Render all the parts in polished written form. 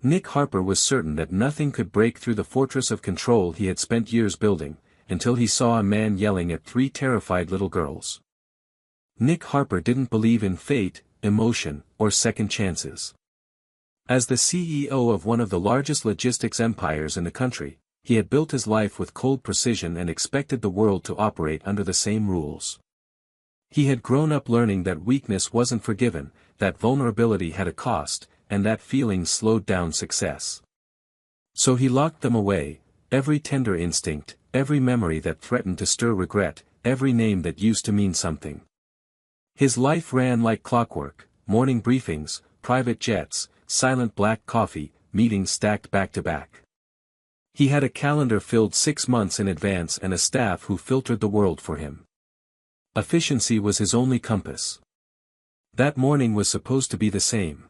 Nick Harper was certain that nothing could break through the fortress of control he had spent years building, until he saw a man yelling at three terrified little girls. Nick Harper didn't believe in fate, emotion, or second chances. As the CEO of one of the largest logistics empires in the country, he had built his life with cold precision and expected the world to operate under the same rules. He had grown up learning that weakness wasn't forgiven, that vulnerability had a cost, and that feelings slowed down success. So he locked them away, every tender instinct, every memory that threatened to stir regret, every name that used to mean something. His life ran like clockwork, morning briefings, private jets, silent black coffee, meetings stacked back to back. He had a calendar filled 6 months in advance and a staff who filtered the world for him. Efficiency was his only compass. That morning was supposed to be the same.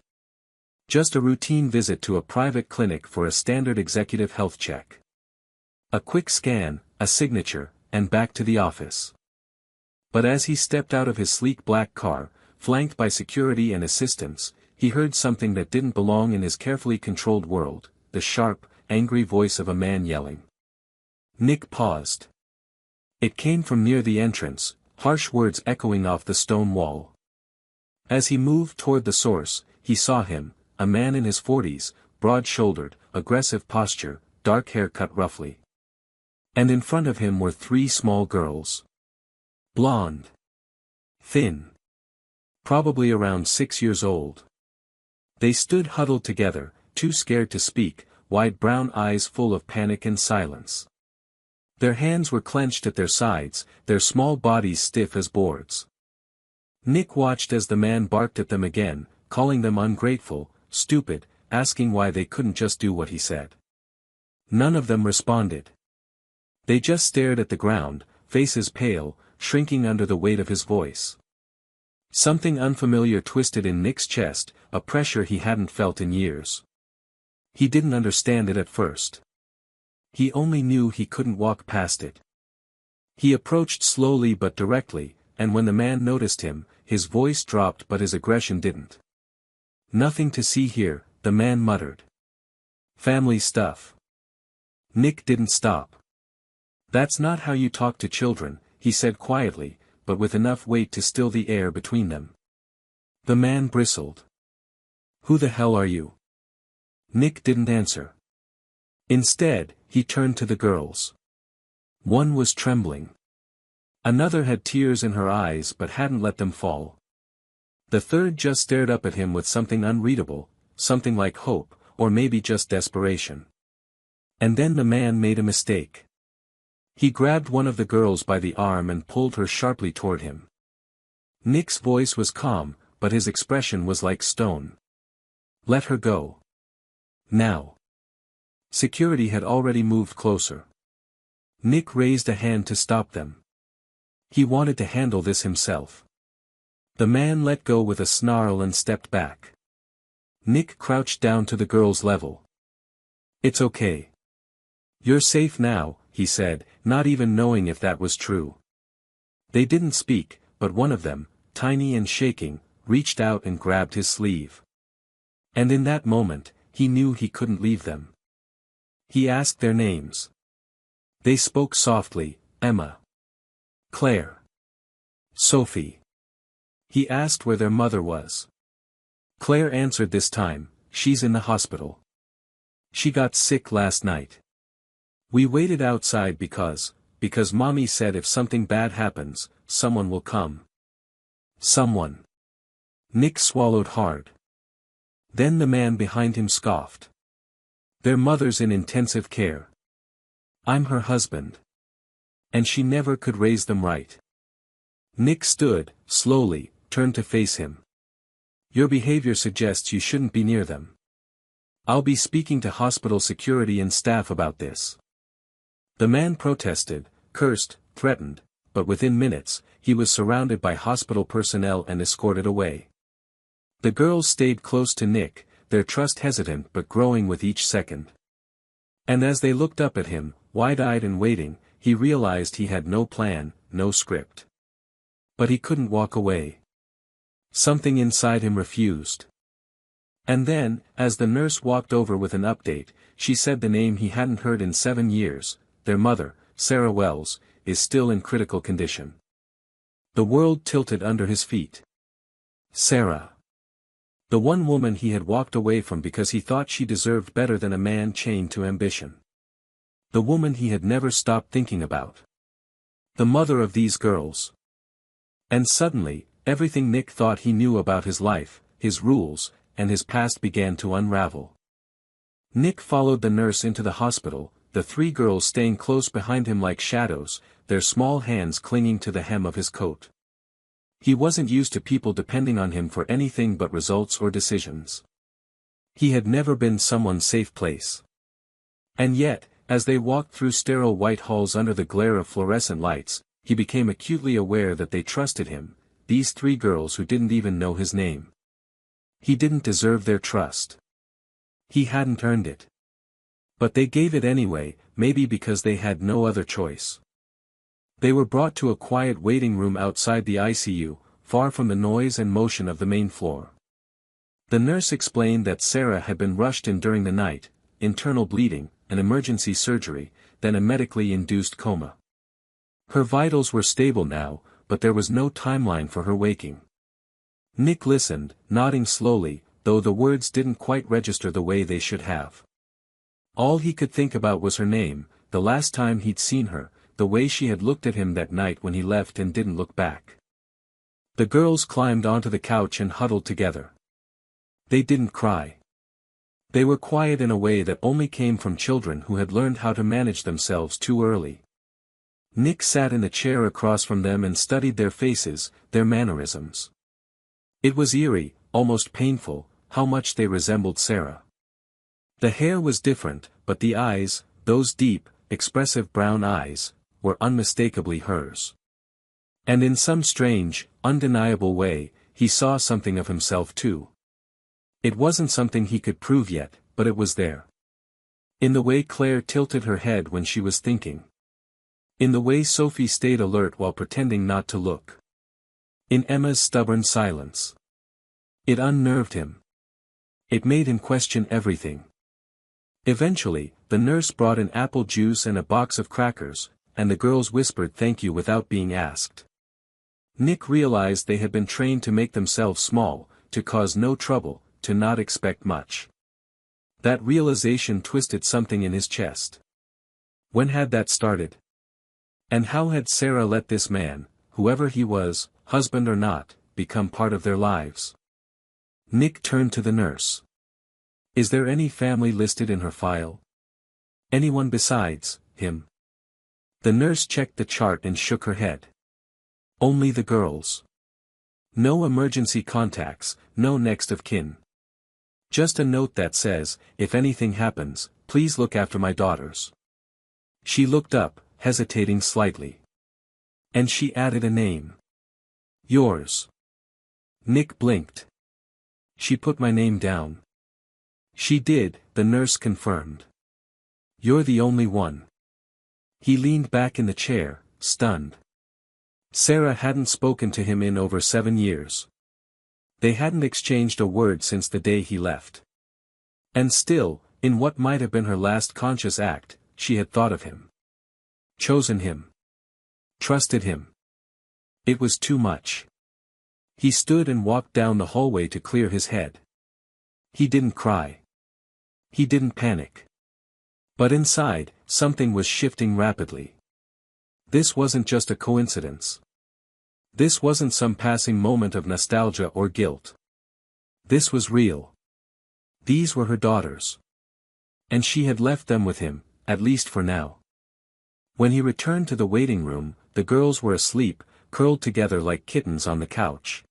Just a routine visit to a private clinic for a standard executive health check. A quick scan, a signature, and back to the office. But as he stepped out of his sleek black car, flanked by security and assistants, he heard something that didn't belong in his carefully controlled world, the sharp, angry voice of a man yelling. Nick paused. It came from near the entrance, harsh words echoing off the stone wall. As he moved toward the source, he saw him, a man in his 40s, broad-shouldered, aggressive posture, dark hair cut roughly. And in front of him were 3 small girls. Blonde. Thin. Probably around 6 years old. They stood huddled together, too scared to speak, wide brown eyes full of panic and silence. Their hands were clenched at their sides, their small bodies stiff as boards. Nick watched as the man barked at them again, calling them ungrateful, stupid, asking why they couldn't just do what he said. None of them responded. They just stared at the ground, faces pale, shrinking under the weight of his voice. Something unfamiliar twisted in Nick's chest, a pressure he hadn't felt in years. He didn't understand it at first. He only knew he couldn't walk past it. He approached slowly but directly, and when the man noticed him, his voice dropped but his aggression didn't. "Nothing to see here," the man muttered. "Family stuff." Nick didn't stop. "That's not how you talk to children," he said quietly, but with enough weight to still the air between them. The man bristled. "Who the hell are you?" Nick didn't answer. Instead, he turned to the girls. One was trembling. Another had tears in her eyes but hadn't let them fall. The third just stared up at him with something unreadable, something like hope, or maybe just desperation. And then the man made a mistake. He grabbed one of the girls by the arm and pulled her sharply toward him. Nick's voice was calm, but his expression was like stone. "Let her go. Now." Security had already moved closer. Nick raised a hand to stop them. He wanted to handle this himself. The man let go with a snarl and stepped back. Nick crouched down to the girl's level. "It's okay. You're safe now," he said, not even knowing if that was true. They didn't speak, but one of them, tiny and shaking, reached out and grabbed his sleeve. And in that moment, he knew he couldn't leave them. He asked their names. They spoke softly, "Emma. Claire. Sophie." He asked where their mother was. Claire answered this time, "She's in the hospital. She got sick last night. We waited outside because Mommy said if something bad happens, someone will come." Someone. Nick swallowed hard. Then the man behind him scoffed. "Their mother's in intensive care. I'm her husband. And she never could raise them right." Nick stood, slowly, turned to face him. "Your behavior suggests you shouldn't be near them. I'll be speaking to hospital security and staff about this." The man protested, cursed, threatened, but within minutes, he was surrounded by hospital personnel and escorted away. The girls stayed close to Nick, their trust hesitant but growing with each second. And as they looked up at him, wide-eyed and waiting, he realized he had no plan, no script. But he couldn't walk away. Something inside him refused. And then, as the nurse walked over with an update, she said the name he hadn't heard in 7 years, their mother, Sarah Wells, is still in critical condition. The world tilted under his feet. Sarah. The one woman he had walked away from because he thought she deserved better than a man chained to ambition. The woman he had never stopped thinking about. The mother of these girls. And suddenly, everything Nick thought he knew about his life, his rules, and his past began to unravel. Nick followed the nurse into the hospital, the 3 girls staying close behind him like shadows, their small hands clinging to the hem of his coat. He wasn't used to people depending on him for anything but results or decisions. He had never been someone's safe place. And yet, as they walked through sterile white halls under the glare of fluorescent lights, he became acutely aware that they trusted him, these 3 girls who didn't even know his name. He didn't deserve their trust. He hadn't earned it. But they gave it anyway, maybe because they had no other choice. They were brought to a quiet waiting room outside the ICU, far from the noise and motion of the main floor. The nurse explained that Sarah had been rushed in during the night, internal bleeding, an emergency surgery, then a medically induced coma. Her vitals were stable now, but there was no timeline for her waking. Nick listened, nodding slowly, though the words didn't quite register the way they should have. All he could think about was her name, the last time he'd seen her, the way she had looked at him that night when he left and didn't look back. The girls climbed onto the couch and huddled together. They didn't cry. They were quiet in a way that only came from children who had learned how to manage themselves too early. Nick sat in the chair across from them and studied their faces, their mannerisms. It was eerie, almost painful, how much they resembled Sarah. The hair was different, but the eyes, those deep, expressive brown eyes, were unmistakably hers. And in some strange, undeniable way, he saw something of himself too. It wasn't something he could prove yet, but it was there. In the way Claire tilted her head when she was thinking. In the way Sophie stayed alert while pretending not to look. In Emma's stubborn silence. It unnerved him. It made him question everything. Eventually, the nurse brought in apple juice and a box of crackers, and the girls whispered thank you without being asked. Nick realized they had been trained to make themselves small, to cause no trouble, to not expect much. That realization twisted something in his chest. When had that started? And how had Sarah let this man, whoever he was, husband or not, become part of their lives? Nick turned to the nurse. Is there any family listed in her file? Anyone besides him? The nurse checked the chart and shook her head. Only the girls. No emergency contacts, no next of kin. Just a note that says, if anything happens, please look after my daughters. She looked up, hesitating slightly. And she added a name. Yours. Nick blinked. She put my name down. She did, the nurse confirmed. You're the only one. He leaned back in the chair, stunned. Sarah hadn't spoken to him in over 7 years. They hadn't exchanged a word since the day he left. And still, in what might have been her last conscious act, she had thought of him. Chosen him. Trusted him. It was too much. He stood and walked down the hallway to clear his head. He didn't cry. He didn't panic. But inside, something was shifting rapidly. This wasn't just a coincidence. This wasn't some passing moment of nostalgia or guilt. This was real. These were her daughters. And she had left them with him, at least for now. When he returned to the waiting room, the girls were asleep, curled together like kittens on the couch.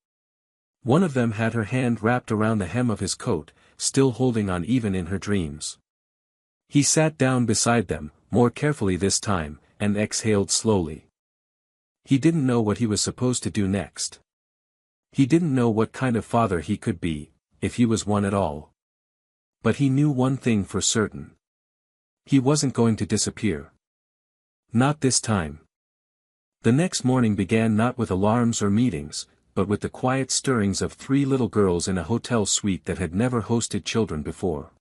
One of them had her hand wrapped around the hem of his coat, still holding on even in her dreams. He sat down beside them, more carefully this time, and exhaled slowly. He didn't know what he was supposed to do next. He didn't know what kind of father he could be, if he was one at all. But he knew one thing for certain. He wasn't going to disappear. Not this time. The next morning began not with alarms or meetings, but with the quiet stirrings of three little girls in a hotel suite that had never hosted children before.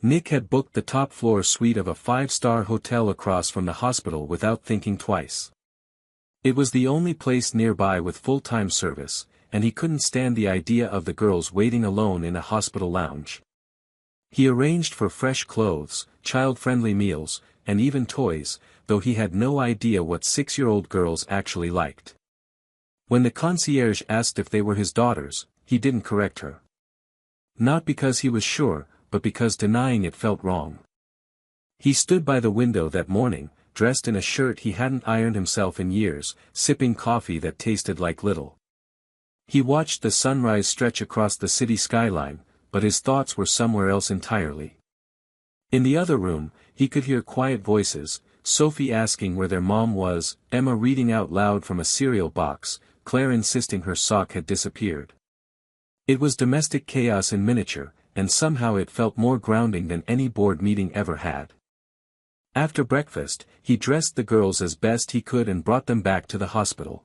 Nick had booked the top-floor suite of a five-star hotel across from the hospital without thinking twice. It was the only place nearby with full-time service, and he couldn't stand the idea of the girls waiting alone in a hospital lounge. He arranged for fresh clothes, child-friendly meals, and even toys, though he had no idea what 6-year-old girls actually liked. When the concierge asked if they were his daughters, he didn't correct her. Not because he was sure, but because denying it felt wrong. He stood by the window that morning, dressed in a shirt he hadn't ironed himself in years, sipping coffee that tasted like little. He watched the sunrise stretch across the city skyline, but his thoughts were somewhere else entirely. In the other room, he could hear quiet voices, Sophie asking where their mom was, Emma reading out loud from a cereal box, Claire insisting her sock had disappeared. It was domestic chaos in miniature, and somehow it felt more grounding than any board meeting ever had. After breakfast, he dressed the girls as best he could and brought them back to the hospital.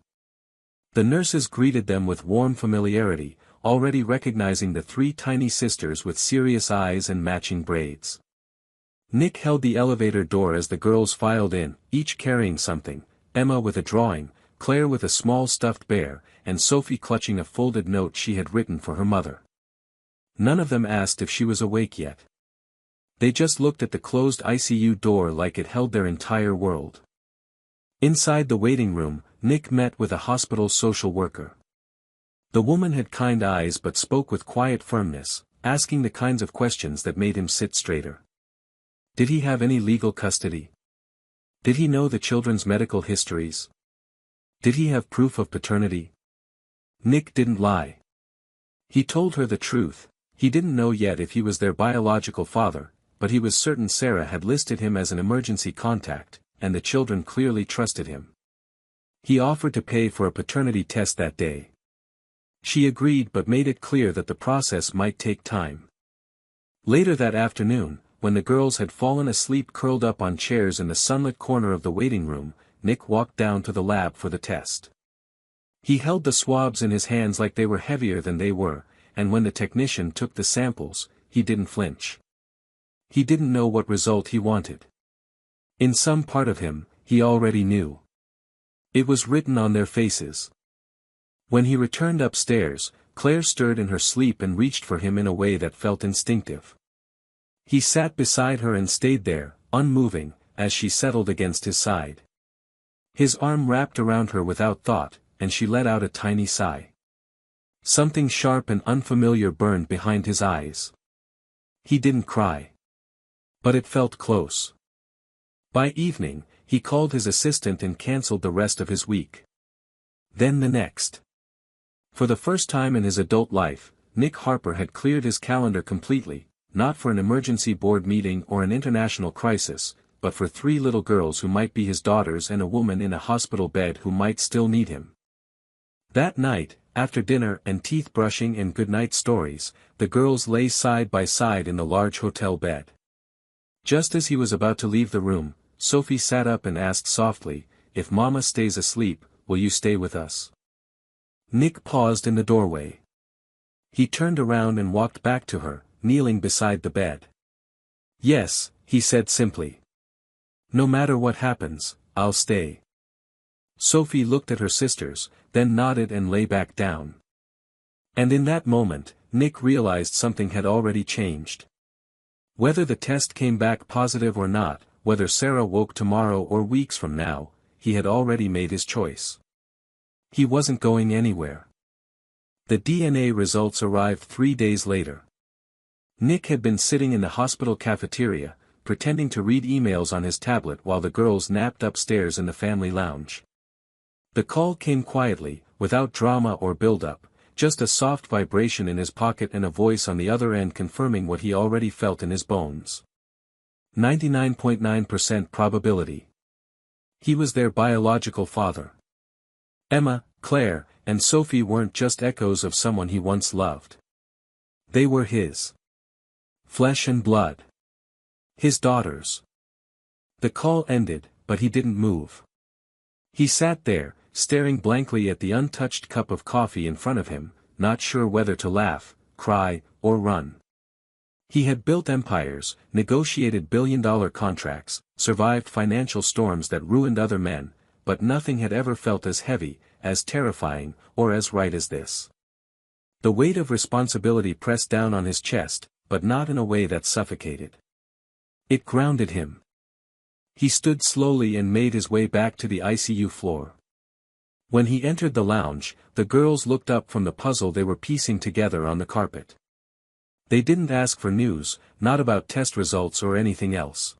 The nurses greeted them with warm familiarity, already recognizing the three tiny sisters with serious eyes and matching braids. Nick held the elevator door as the girls filed in, each carrying something, Emma with a drawing, Claire with a small stuffed bear, and Sophie clutching a folded note she had written for her mother. None of them asked if she was awake yet. They just looked at the closed ICU door like it held their entire world. Inside the waiting room, Nick met with a hospital social worker. The woman had kind eyes but spoke with quiet firmness, asking the kinds of questions that made him sit straighter. Did he have any legal custody? Did he know the children's medical histories? Did he have proof of paternity? Nick didn't lie. He told her the truth. He didn't know yet if he was their biological father, but he was certain Sarah had listed him as an emergency contact, and the children clearly trusted him. He offered to pay for a paternity test that day. She agreed but made it clear that the process might take time. Later that afternoon, when the girls had fallen asleep curled up on chairs in the sunlit corner of the waiting room, Nick walked down to the lab for the test. He held the swabs in his hands like they were heavier than they were, and when the technician took the samples, he didn't flinch. He didn't know what result he wanted. In some part of him, he already knew. It was written on their faces. When he returned upstairs, Claire stirred in her sleep and reached for him in a way that felt instinctive. He sat beside her and stayed there, unmoving, as she settled against his side. His arm wrapped around her without thought, and she let out a tiny sigh. Something sharp and unfamiliar burned behind his eyes. He didn't cry. But it felt close. By evening, he called his assistant and cancelled the rest of his week. Then the next. For the first time in his adult life, Nick Harper had cleared his calendar completely, not for an emergency board meeting or an international crisis, but for three little girls who might be his daughters and a woman in a hospital bed who might still need him. That night, after dinner and teeth brushing and goodnight stories, the girls lay side by side in the large hotel bed. Just as he was about to leave the room, Sophie sat up and asked softly, "If Mama stays asleep, will you stay with us?" Nick paused in the doorway. He turned around and walked back to her, kneeling beside the bed. "Yes," he said simply. "No matter what happens, I'll stay." Sophie looked at her sisters, then nodded and lay back down. And in that moment, Nick realized something had already changed. Whether the test came back positive or not, whether Sarah woke tomorrow or weeks from now, he had already made his choice. He wasn't going anywhere. The DNA results arrived 3 days later. Nick had been sitting in the hospital cafeteria, pretending to read emails on his tablet while the girls napped upstairs in the family lounge. The call came quietly, without drama or build-up, just a soft vibration in his pocket and a voice on the other end confirming what he already felt in his bones. 99.9% probability. He was their biological father. Emma, Claire, and Sophie weren't just echoes of someone he once loved. They were his. Flesh and blood. His daughters. The call ended, but he didn't move. He sat there, staring blankly at the untouched cup of coffee in front of him, not sure whether to laugh, cry, or run. He had built empires, negotiated billion-dollar contracts, survived financial storms that ruined other men, but nothing had ever felt as heavy, as terrifying, or as right as this. The weight of responsibility pressed down on his chest, but not in a way that suffocated. It grounded him. He stood slowly and made his way back to the ICU floor. When he entered the lounge, the girls looked up from the puzzle they were piecing together on the carpet. They didn't ask for news, not about test results or anything else.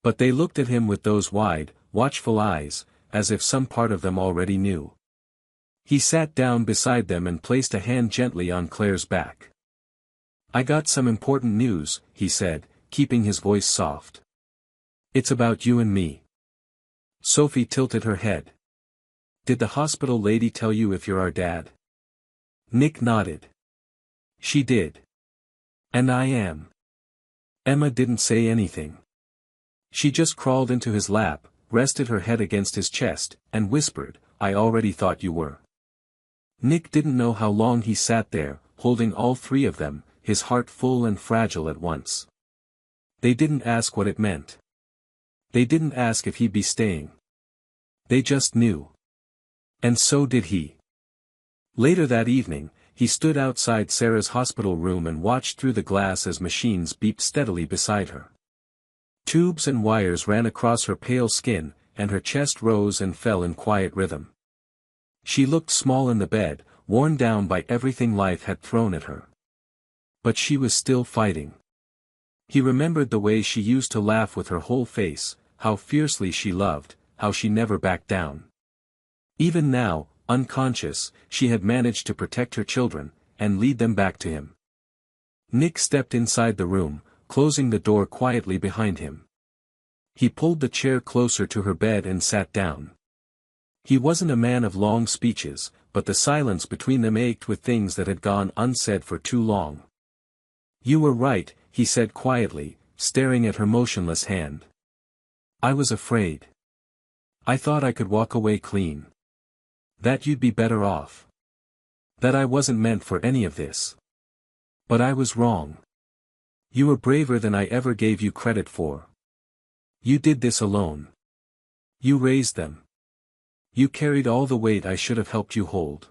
But they looked at him with those wide, watchful eyes, as if some part of them already knew. He sat down beside them and placed a hand gently on Claire's back. "I got some important news," he said, keeping his voice soft. "It's about you and me." Sophie tilted her head. "Did the hospital lady tell you if you're our dad?" Nick nodded. "She did. And I am." Emma didn't say anything. She just crawled into his lap, rested her head against his chest, and whispered, "I already thought you were." Nick didn't know how long he sat there, holding all three of them, his heart full and fragile at once. They didn't ask what it meant. They didn't ask if he'd be staying. They just knew. And so did he. Later that evening, he stood outside Sarah's hospital room and watched through the glass as machines beeped steadily beside her. Tubes and wires ran across her pale skin, and her chest rose and fell in quiet rhythm. She looked small in the bed, worn down by everything life had thrown at her. But she was still fighting. He remembered the way she used to laugh with her whole face, how fiercely she loved, how she never backed down. Even now, unconscious, she had managed to protect her children, and lead them back to him. Nick stepped inside the room, closing the door quietly behind him. He pulled the chair closer to her bed and sat down. He wasn't a man of long speeches, but the silence between them ached with things that had gone unsaid for too long. "You were right," he said quietly, staring at her motionless hand. "I was afraid. I thought I could walk away clean. That you'd be better off. That I wasn't meant for any of this. But I was wrong. You were braver than I ever gave you credit for. You did this alone. You raised them. You carried all the weight I should have helped you hold."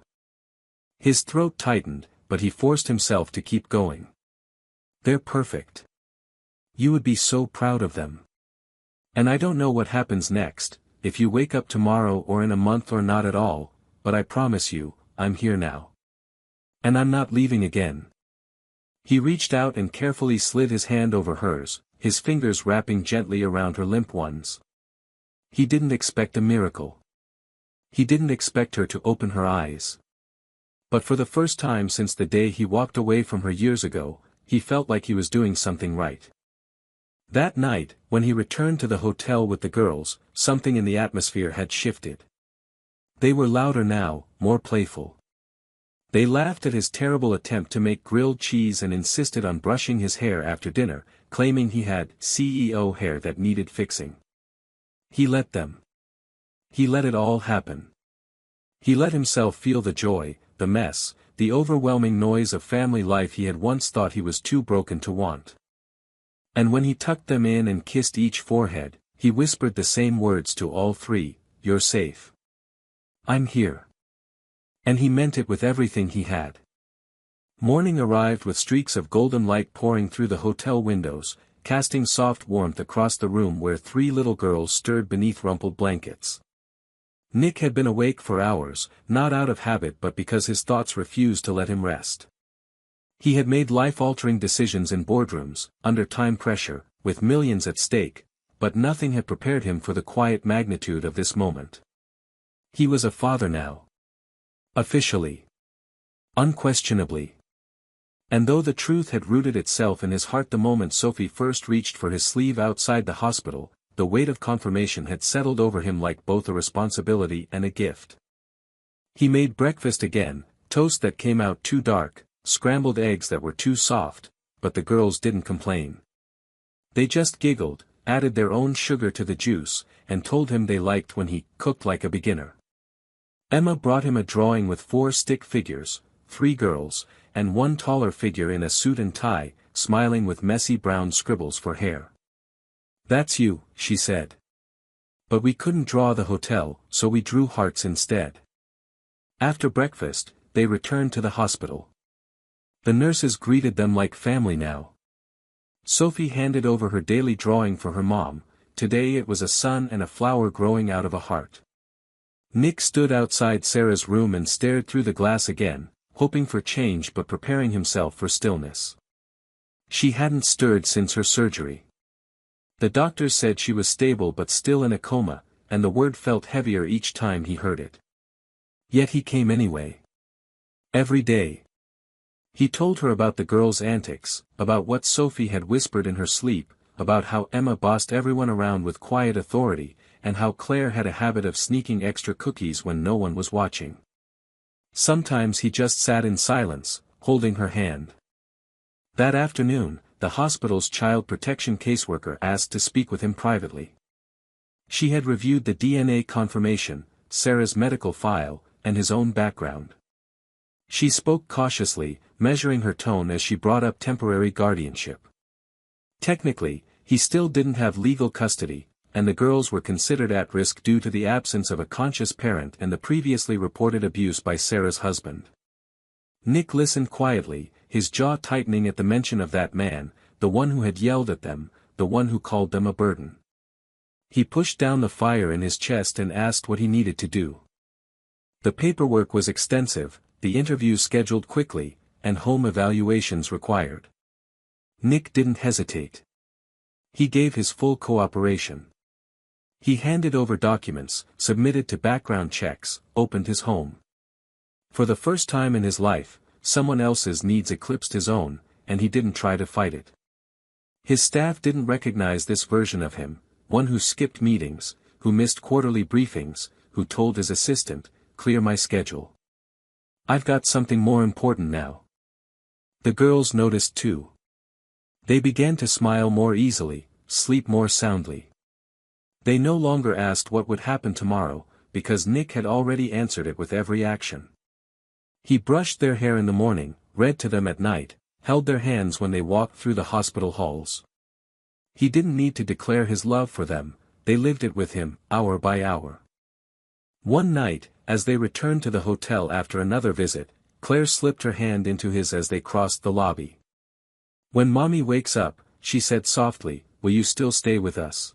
His throat tightened, but he forced himself to keep going. "They're perfect. You would be so proud of them. And I don't know what happens next, if you wake up tomorrow or in a month or not at all, but I promise you, I'm here now. And I'm not leaving again." He reached out and carefully slid his hand over hers, his fingers wrapping gently around her limp ones. He didn't expect a miracle. He didn't expect her to open her eyes. But for the first time since the day he walked away from her years ago, he felt like he was doing something right. That night, when he returned to the hotel with the girls, something in the atmosphere had shifted. They were louder now, more playful. They laughed at his terrible attempt to make grilled cheese and insisted on brushing his hair after dinner, claiming he had CEO hair that needed fixing. He let them. He let it all happen. He let himself feel the joy, the mess, the overwhelming noise of family life he had once thought he was too broken to want. And when he tucked them in and kissed each forehead, he whispered the same words to all three, "You're safe. I'm here." And he meant it with everything he had. Morning arrived with streaks of golden light pouring through the hotel windows, casting soft warmth across the room where three little girls stirred beneath rumpled blankets. Nick had been awake for hours, not out of habit but because his thoughts refused to let him rest. He had made life-altering decisions in boardrooms, under time pressure, with millions at stake, but nothing had prepared him for the quiet magnitude of this moment. He was a father now. Officially. Unquestionably. And though the truth had rooted itself in his heart the moment Sophie first reached for his sleeve outside the hospital, the weight of confirmation had settled over him like both a responsibility and a gift. He made breakfast again, toast that came out too dark, scrambled eggs that were too soft, but the girls didn't complain. They just giggled, added their own sugar to the juice, and told him they liked when he cooked like a beginner. Emma brought him a drawing with 4 stick figures, 3 girls, and 1 taller figure in a suit and tie, smiling with messy brown scribbles for hair. "That's you," she said. "But we couldn't draw the hotel, so we drew hearts instead." After breakfast, they returned to the hospital. The nurses greeted them like family now. Sophie handed over her daily drawing for her mom. Today it was a sun and a flower growing out of a heart. Nick stood outside Sarah's room and stared through the glass again, hoping for change but preparing himself for stillness. She hadn't stirred since her surgery. The doctors said she was stable but still in a coma, and the word felt heavier each time he heard it. Yet he came anyway. Every day. He told her about the girls' antics, about what Sophie had whispered in her sleep, about how Emma bossed everyone around with quiet authority, and how Claire had a habit of sneaking extra cookies when no one was watching. Sometimes he just sat in silence, holding her hand. That afternoon, the hospital's child protection caseworker asked to speak with him privately. She had reviewed the DNA confirmation, Sarah's medical file, and his own background. She spoke cautiously, measuring her tone as she brought up temporary guardianship. Technically, he still didn't have legal custody, and the girls were considered at risk due to the absence of a conscious parent and the previously reported abuse by Sarah's husband. Nick listened quietly, his jaw tightening at the mention of that man, the one who had yelled at them, the one who called them a burden. He pushed down the fire in his chest and asked what he needed to do. The paperwork was extensive, the interviews scheduled quickly, and home evaluations required. Nick didn't hesitate. He gave his full cooperation. He handed over documents, submitted to background checks, opened his home. For the first time in his life, someone else's needs eclipsed his own, and he didn't try to fight it. His staff didn't recognize this version of him, one who skipped meetings, who missed quarterly briefings, who told his assistant, "Clear my schedule. I've got something more important now." The girls noticed too. They began to smile more easily, sleep more soundly. They no longer asked what would happen tomorrow, because Nick had already answered it with every action. He brushed their hair in the morning, read to them at night, held their hands when they walked through the hospital halls. He didn't need to declare his love for them, they lived it with him, hour by hour. One night, as they returned to the hotel after another visit, Claire slipped her hand into his as they crossed the lobby. "When Mommy wakes up," she said softly, "will you still stay with us?"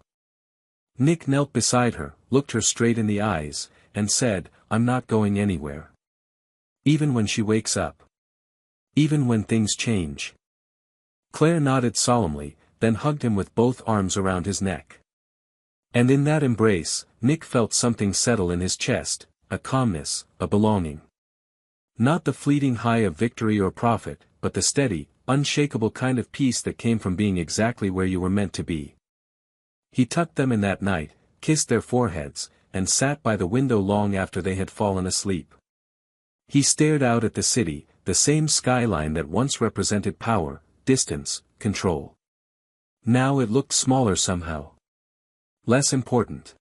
Nick knelt beside her, looked her straight in the eyes, and said, "I'm not going anywhere. Even when she wakes up. Even when things change." Claire nodded solemnly, then hugged him with both arms around his neck. And in that embrace, Nick felt something settle in his chest, a calmness, a belonging. Not the fleeting high of victory or profit, but the steady, unshakable kind of peace that came from being exactly where you were meant to be. He tucked them in that night, kissed their foreheads, and sat by the window long after they had fallen asleep. He stared out at the city, the same skyline that once represented power, distance, control. Now it looked smaller somehow. Less important.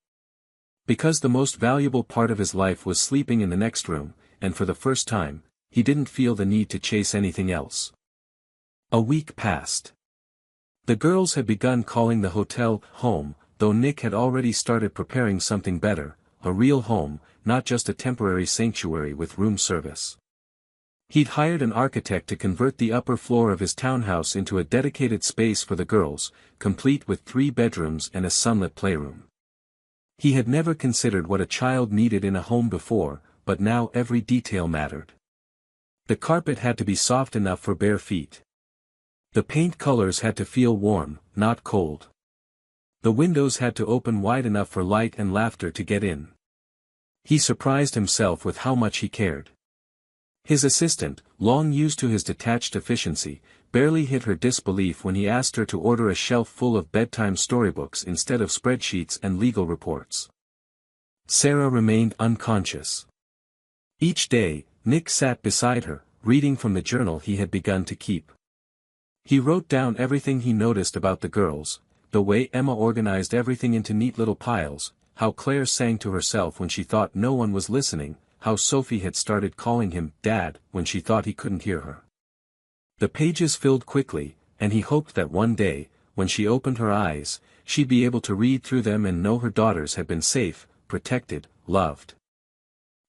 Because the most valuable part of his life was sleeping in the next room, and for the first time, he didn't feel the need to chase anything else. A week passed. The girls had begun calling the hotel home, though Nick had already started preparing something better, a real home, not just a temporary sanctuary with room service. He'd hired an architect to convert the upper floor of his townhouse into a dedicated space for the girls, complete with 3 bedrooms and a sunlit playroom. He had never considered what a child needed in a home before, but now every detail mattered. The carpet had to be soft enough for bare feet. The paint colors had to feel warm, not cold. The windows had to open wide enough for light and laughter to get in. He surprised himself with how much he cared. His assistant, long used to his detached efficiency, barely hid her disbelief when he asked her to order a shelf full of bedtime storybooks instead of spreadsheets and legal reports. Sarah remained unconscious. Each day, Nick sat beside her, reading from the journal he had begun to keep. He wrote down everything he noticed about the girls, the way Emma organized everything into neat little piles, how Claire sang to herself when she thought no one was listening, how Sophie had started calling him Dad when she thought he couldn't hear her. The pages filled quickly, and he hoped that one day, when she opened her eyes, she'd be able to read through them and know her daughters had been safe, protected, loved.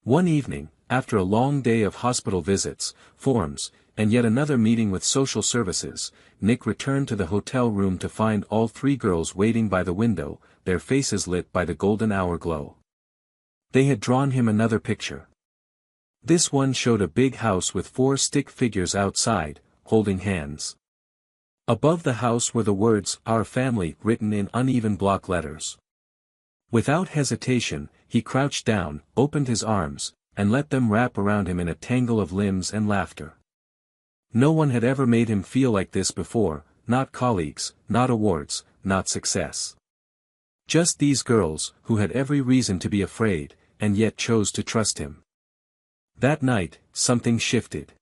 One evening, after a long day of hospital visits, forms, and yet another meeting with social services, Nick returned to the hotel room to find all three girls waiting by the window, their faces lit by the golden hour glow. They had drawn him another picture. This one showed a big house with 4 stick figures outside, holding hands. Above the house were the words, "Our family," written in uneven block letters. Without hesitation, he crouched down, opened his arms, and let them wrap around him in a tangle of limbs and laughter. No one had ever made him feel like this before, not colleagues, not awards, not success. Just these girls, who had every reason to be afraid, and yet chose to trust him. That night, something shifted.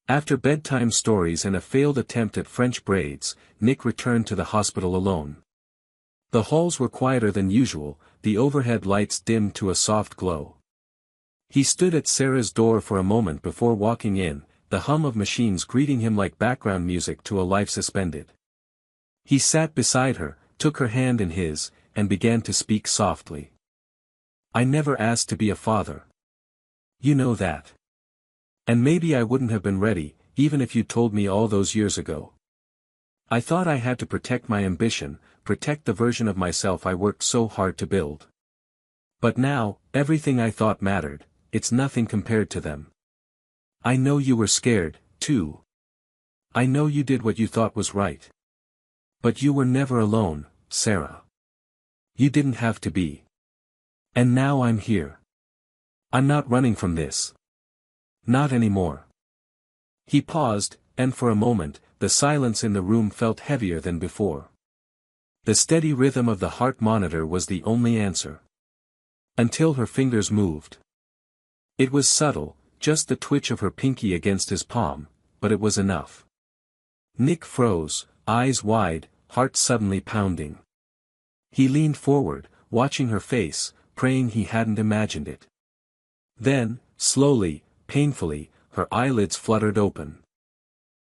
After bedtime stories and a failed attempt at French braids, Nick returned to the hospital alone. The halls were quieter than usual, the overhead lights dimmed to a soft glow. He stood at Sarah's door for a moment before walking in, the hum of machines greeting him like background music to a life suspended. He sat beside her, took her hand in his, and began to speak softly. "I never asked to be a father. You know that. And maybe I wouldn't have been ready, even if you'd told me all those years ago. I thought I had to protect my ambition, protect the version of myself I worked so hard to build. But now, everything I thought mattered, it's nothing compared to them. I know you were scared, too. I know you did what you thought was right. But you were never alone, Sarah. You didn't have to be. And now I'm here. I'm not running from this. Not anymore." He paused, and for a moment, the silence in the room felt heavier than before. The steady rhythm of the heart monitor was the only answer. Until her fingers moved. It was subtle, just the twitch of her pinky against his palm, but it was enough. Nick froze, eyes wide, heart suddenly pounding. He leaned forward, watching her face, praying he hadn't imagined it. Then, slowly, painfully, her eyelids fluttered open.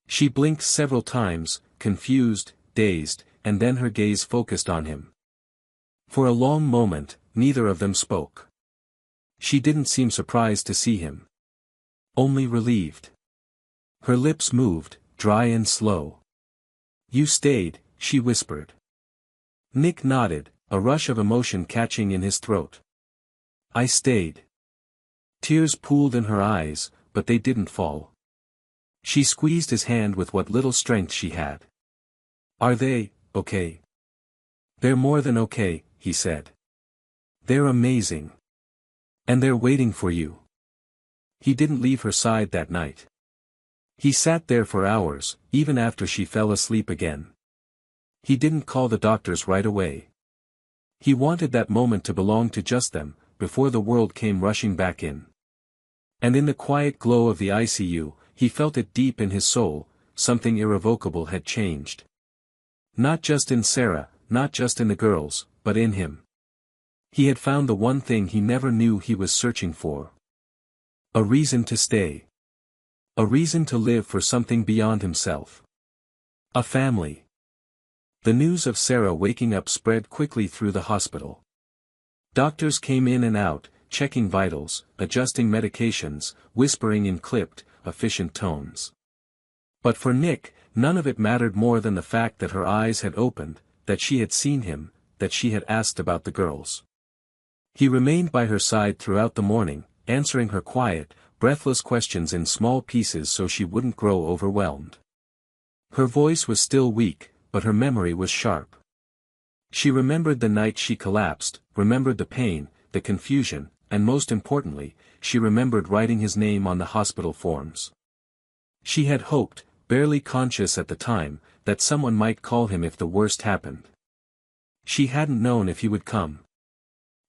She blinked several times, confused, dazed, and then her gaze focused on him. For a long moment, neither of them spoke. She didn't seem surprised to see him. Only relieved. Her lips moved, dry and slow. "You stayed," she whispered. Nick nodded, a rush of emotion catching in his throat. "I stayed." Tears pooled in her eyes, but they didn't fall. She squeezed his hand with what little strength she had. "Are they, okay?" "They're more than okay," he said. "They're amazing. And they're waiting for you." He didn't leave her side that night. He sat there for hours, even after she fell asleep again. He didn't call the doctors right away. He wanted that moment to belong to just them, before the world came rushing back in. And in the quiet glow of the ICU, he felt it deep in his soul, something irrevocable had changed. Not just in Sarah, not just in the girls, but in him. He had found the one thing he never knew he was searching for. A reason to stay. A reason to live for something beyond himself. A family. The news of Sarah waking up spread quickly through the hospital. Doctors came in and out, checking vitals, adjusting medications, whispering in clipped, efficient tones. But for Nick, none of it mattered more than the fact that her eyes had opened, that she had seen him, that she had asked about the girls. He remained by her side throughout the morning, answering her quiet, breathless questions in small pieces so she wouldn't grow overwhelmed. Her voice was still weak, but her memory was sharp. She remembered the night she collapsed, remembered the pain, the confusion, and most importantly, she remembered writing his name on the hospital forms. She had hoped, barely conscious at the time, that someone might call him if the worst happened. She hadn't known if he would come.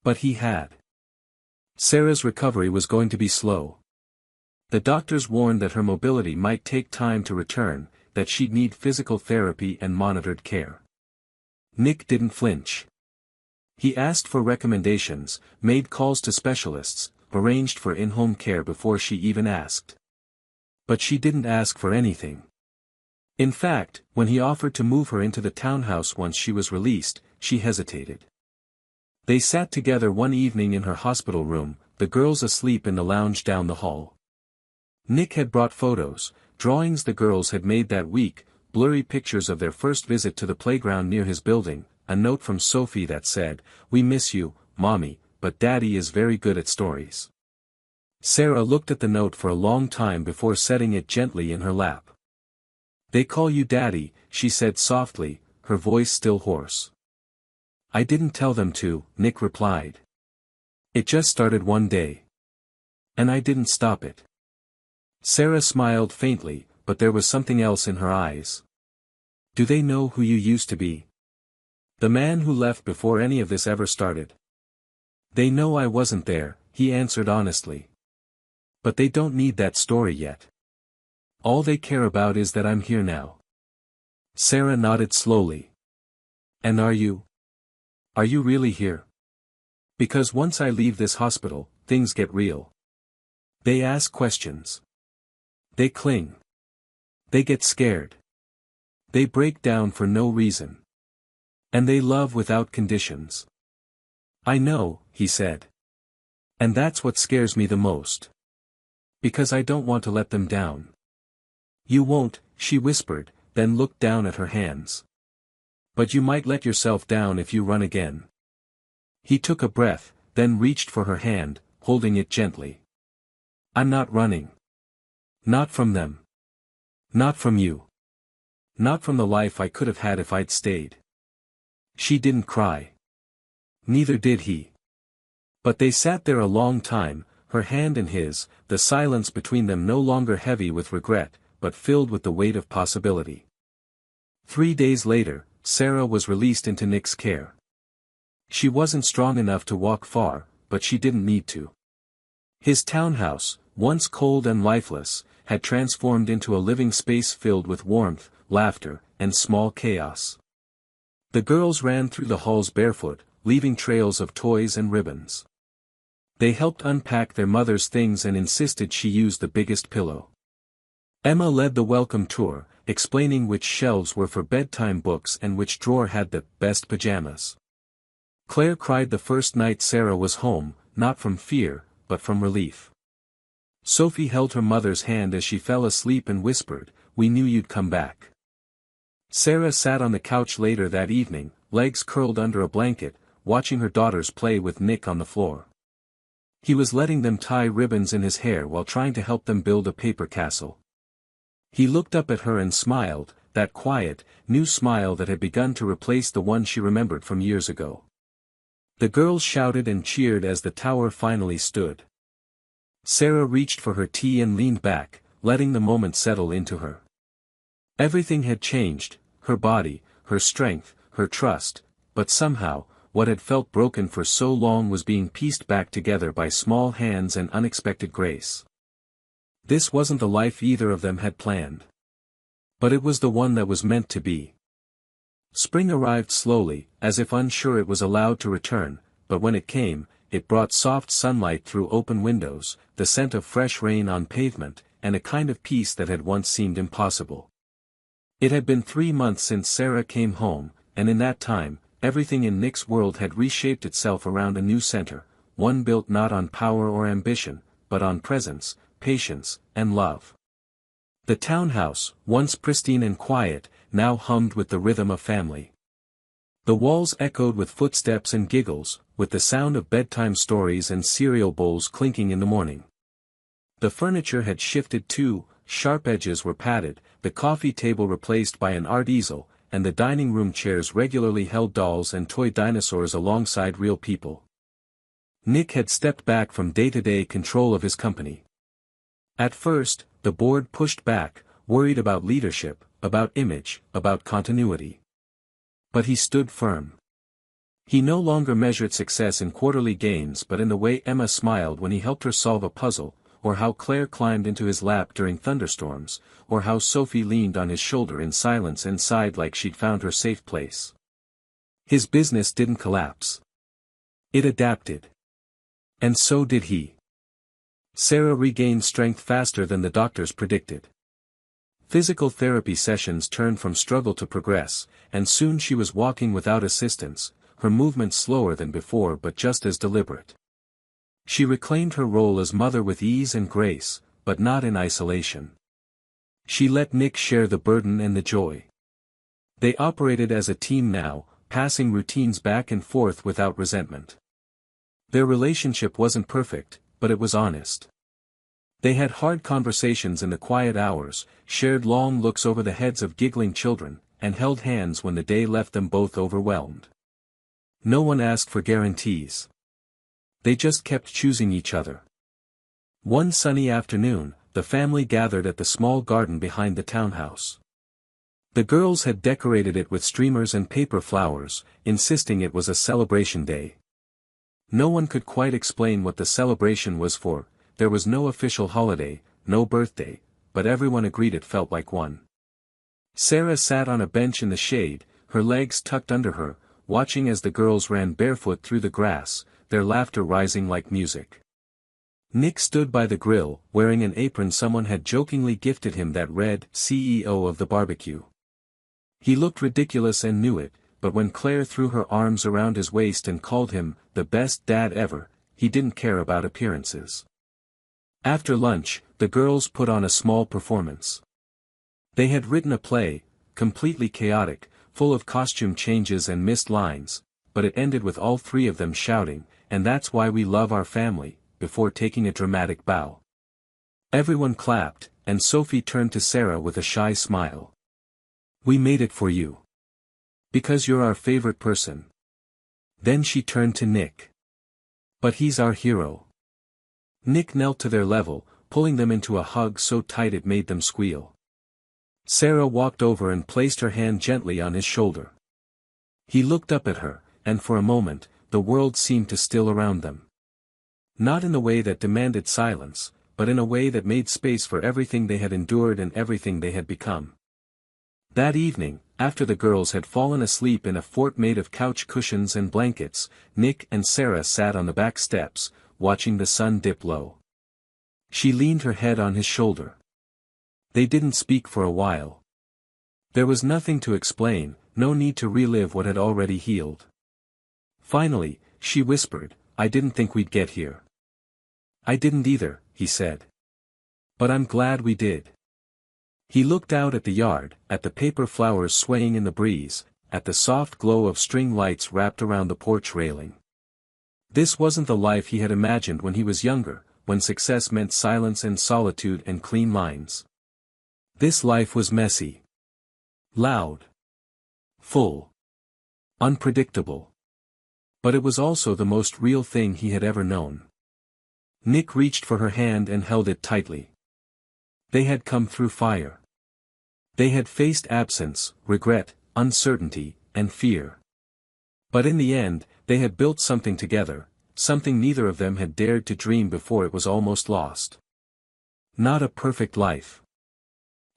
But he had. Sarah's recovery was going to be slow. The doctors warned that her mobility might take time to return, that she'd need physical therapy and monitored care. Nick didn't flinch. He asked for recommendations, made calls to specialists, arranged for in-home care before she even asked. But she didn't ask for anything. In fact, when he offered to move her into the townhouse once she was released, she hesitated. They sat together one evening in her hospital room, the girls asleep in the lounge down the hall. Nick had brought photos, drawings the girls had made that week, blurry pictures of their first visit to the playground near his building, a note from Sophie that said, "We miss you, Mommy, but Daddy is very good at stories." Sarah looked at the note for a long time before setting it gently in her lap. "They call you Daddy," she said softly, her voice still hoarse. "I didn't tell them to," Nick replied. "It just started one day. And I didn't stop it." Sarah smiled faintly, but there was something else in her eyes. "Do they know who you used to be? The man who left before any of this ever started?" "They know I wasn't there," he answered honestly. "But they don't need that story yet. All they care about is that I'm here now." Sarah nodded slowly. "And are you? Are you really here? Because once I leave this hospital, things get real. They ask questions. They cling. They get scared. They break down for no reason. And they love without conditions." "I know," he said. "And that's what scares me the most. Because I don't want to let them down." "You won't," she whispered, then looked down at her hands. "But you might let yourself down if you run again." He took a breath, then reached for her hand, holding it gently. "I'm not running. Not from them. Not from you. Not from the life I could have had if I'd stayed." She didn't cry. Neither did he. But they sat there a long time, her hand in his, the silence between them no longer heavy with regret, but filled with the weight of possibility. 3 days later, Sarah was released into Nick's care. She wasn't strong enough to walk far, but she didn't need to. His townhouse, once cold and lifeless, had transformed into a living space filled with warmth, laughter, and small chaos. The girls ran through the halls barefoot, leaving trails of toys and ribbons. They helped unpack their mother's things and insisted she use the biggest pillow. Emma led the welcome tour, explaining which shelves were for bedtime books and which drawer had the best pajamas. Claire cried the first night Sarah was home, not from fear, but from relief. Sophie held her mother's hand as she fell asleep and whispered, "We knew you'd come back." Sarah sat on the couch later that evening, legs curled under a blanket, watching her daughters play with Nick on the floor. He was letting them tie ribbons in his hair while trying to help them build a paper castle. He looked up at her and smiled, that quiet, new smile that had begun to replace the one she remembered from years ago. The girls shouted and cheered as the tower finally stood. Sarah reached for her tea and leaned back, letting the moment settle into her. Everything had changed, her body, her strength, her trust, but somehow, what had felt broken for so long was being pieced back together by small hands and unexpected grace. This wasn't the life either of them had planned. But it was the one that was meant to be. Spring arrived slowly, as if unsure it was allowed to return, but when it came, it brought soft sunlight through open windows, the scent of fresh rain on pavement, and a kind of peace that had once seemed impossible. It had been 3 months since Sarah came home, and in that time, everything in Nick's world had reshaped itself around a new center, one built not on power or ambition, but on presence, patience, and love. The townhouse, once pristine and quiet, now hummed with the rhythm of family. The walls echoed with footsteps and giggles, with the sound of bedtime stories and cereal bowls clinking in the morning. The furniture had shifted too, sharp edges were padded, the coffee table replaced by an art easel, and the dining room chairs regularly held dolls and toy dinosaurs alongside real people. Nick had stepped back from day-to-day control of his company. At first, the board pushed back, worried about leadership, about image, about continuity. But he stood firm. He no longer measured success in quarterly gains but in the way Emma smiled when he helped her solve a puzzle, or how Claire climbed into his lap during thunderstorms, or how Sophie leaned on his shoulder in silence and sighed like she'd found her safe place. His business didn't collapse. It adapted. And so did he. Sarah regained strength faster than the doctors predicted. Physical therapy sessions turned from struggle to progress, and soon she was walking without assistance, her movements slower than before but just as deliberate. She reclaimed her role as mother with ease and grace, but not in isolation. She let Nick share the burden and the joy. They operated as a team now, passing routines back and forth without resentment. Their relationship wasn't perfect, but it was honest. They had hard conversations in the quiet hours, shared long looks over the heads of giggling children, and held hands when the day left them both overwhelmed. No one asked for guarantees. They just kept choosing each other. One sunny afternoon, the family gathered at the small garden behind the townhouse. The girls had decorated it with streamers and paper flowers, insisting it was a celebration day. No one could quite explain what the celebration was for. There was no official holiday, no birthday, but everyone agreed it felt like one. Sarah sat on a bench in the shade, her legs tucked under her, watching as the girls ran barefoot through the grass, their laughter rising like music. Nick stood by the grill, wearing an apron someone had jokingly gifted him that read, "CEO of the barbecue." He looked ridiculous and knew it, but when Claire threw her arms around his waist and called him, "the best dad ever," he didn't care about appearances. After lunch, the girls put on a small performance. They had written a play, completely chaotic, full of costume changes and missed lines, but it ended with all three of them shouting, "And that's why we love our family," before taking a dramatic bow. Everyone clapped, and Sophie turned to Sarah with a shy smile. "We made it for you. Because you're our favorite person." Then she turned to Nick. "But he's our hero." Nick knelt to their level, pulling them into a hug so tight it made them squeal. Sarah walked over and placed her hand gently on his shoulder. He looked up at her, and for a moment, the world seemed to still around them. Not in the way that demanded silence, but in a way that made space for everything they had endured and everything they had become. That evening, after the girls had fallen asleep in a fort made of couch cushions and blankets, Nick and Sarah sat on the back steps, watching the sun dip low. She leaned her head on his shoulder. They didn't speak for a while. There was nothing to explain, no need to relive what had already healed. Finally, she whispered, "I didn't think we'd get here." "I didn't either," he said. "But I'm glad we did." He looked out at the yard, at the paper flowers swaying in the breeze, at the soft glow of string lights wrapped around the porch railing. This wasn't the life he had imagined when he was younger, when success meant silence and solitude and clean lines. This life was messy. Loud. Full. Unpredictable. But it was also the most real thing he had ever known. Nick reached for her hand and held it tightly. They had come through fire. They had faced absence, regret, uncertainty, and fear. But in the end, they had built something together, something neither of them had dared to dream before it was almost lost. Not a perfect life.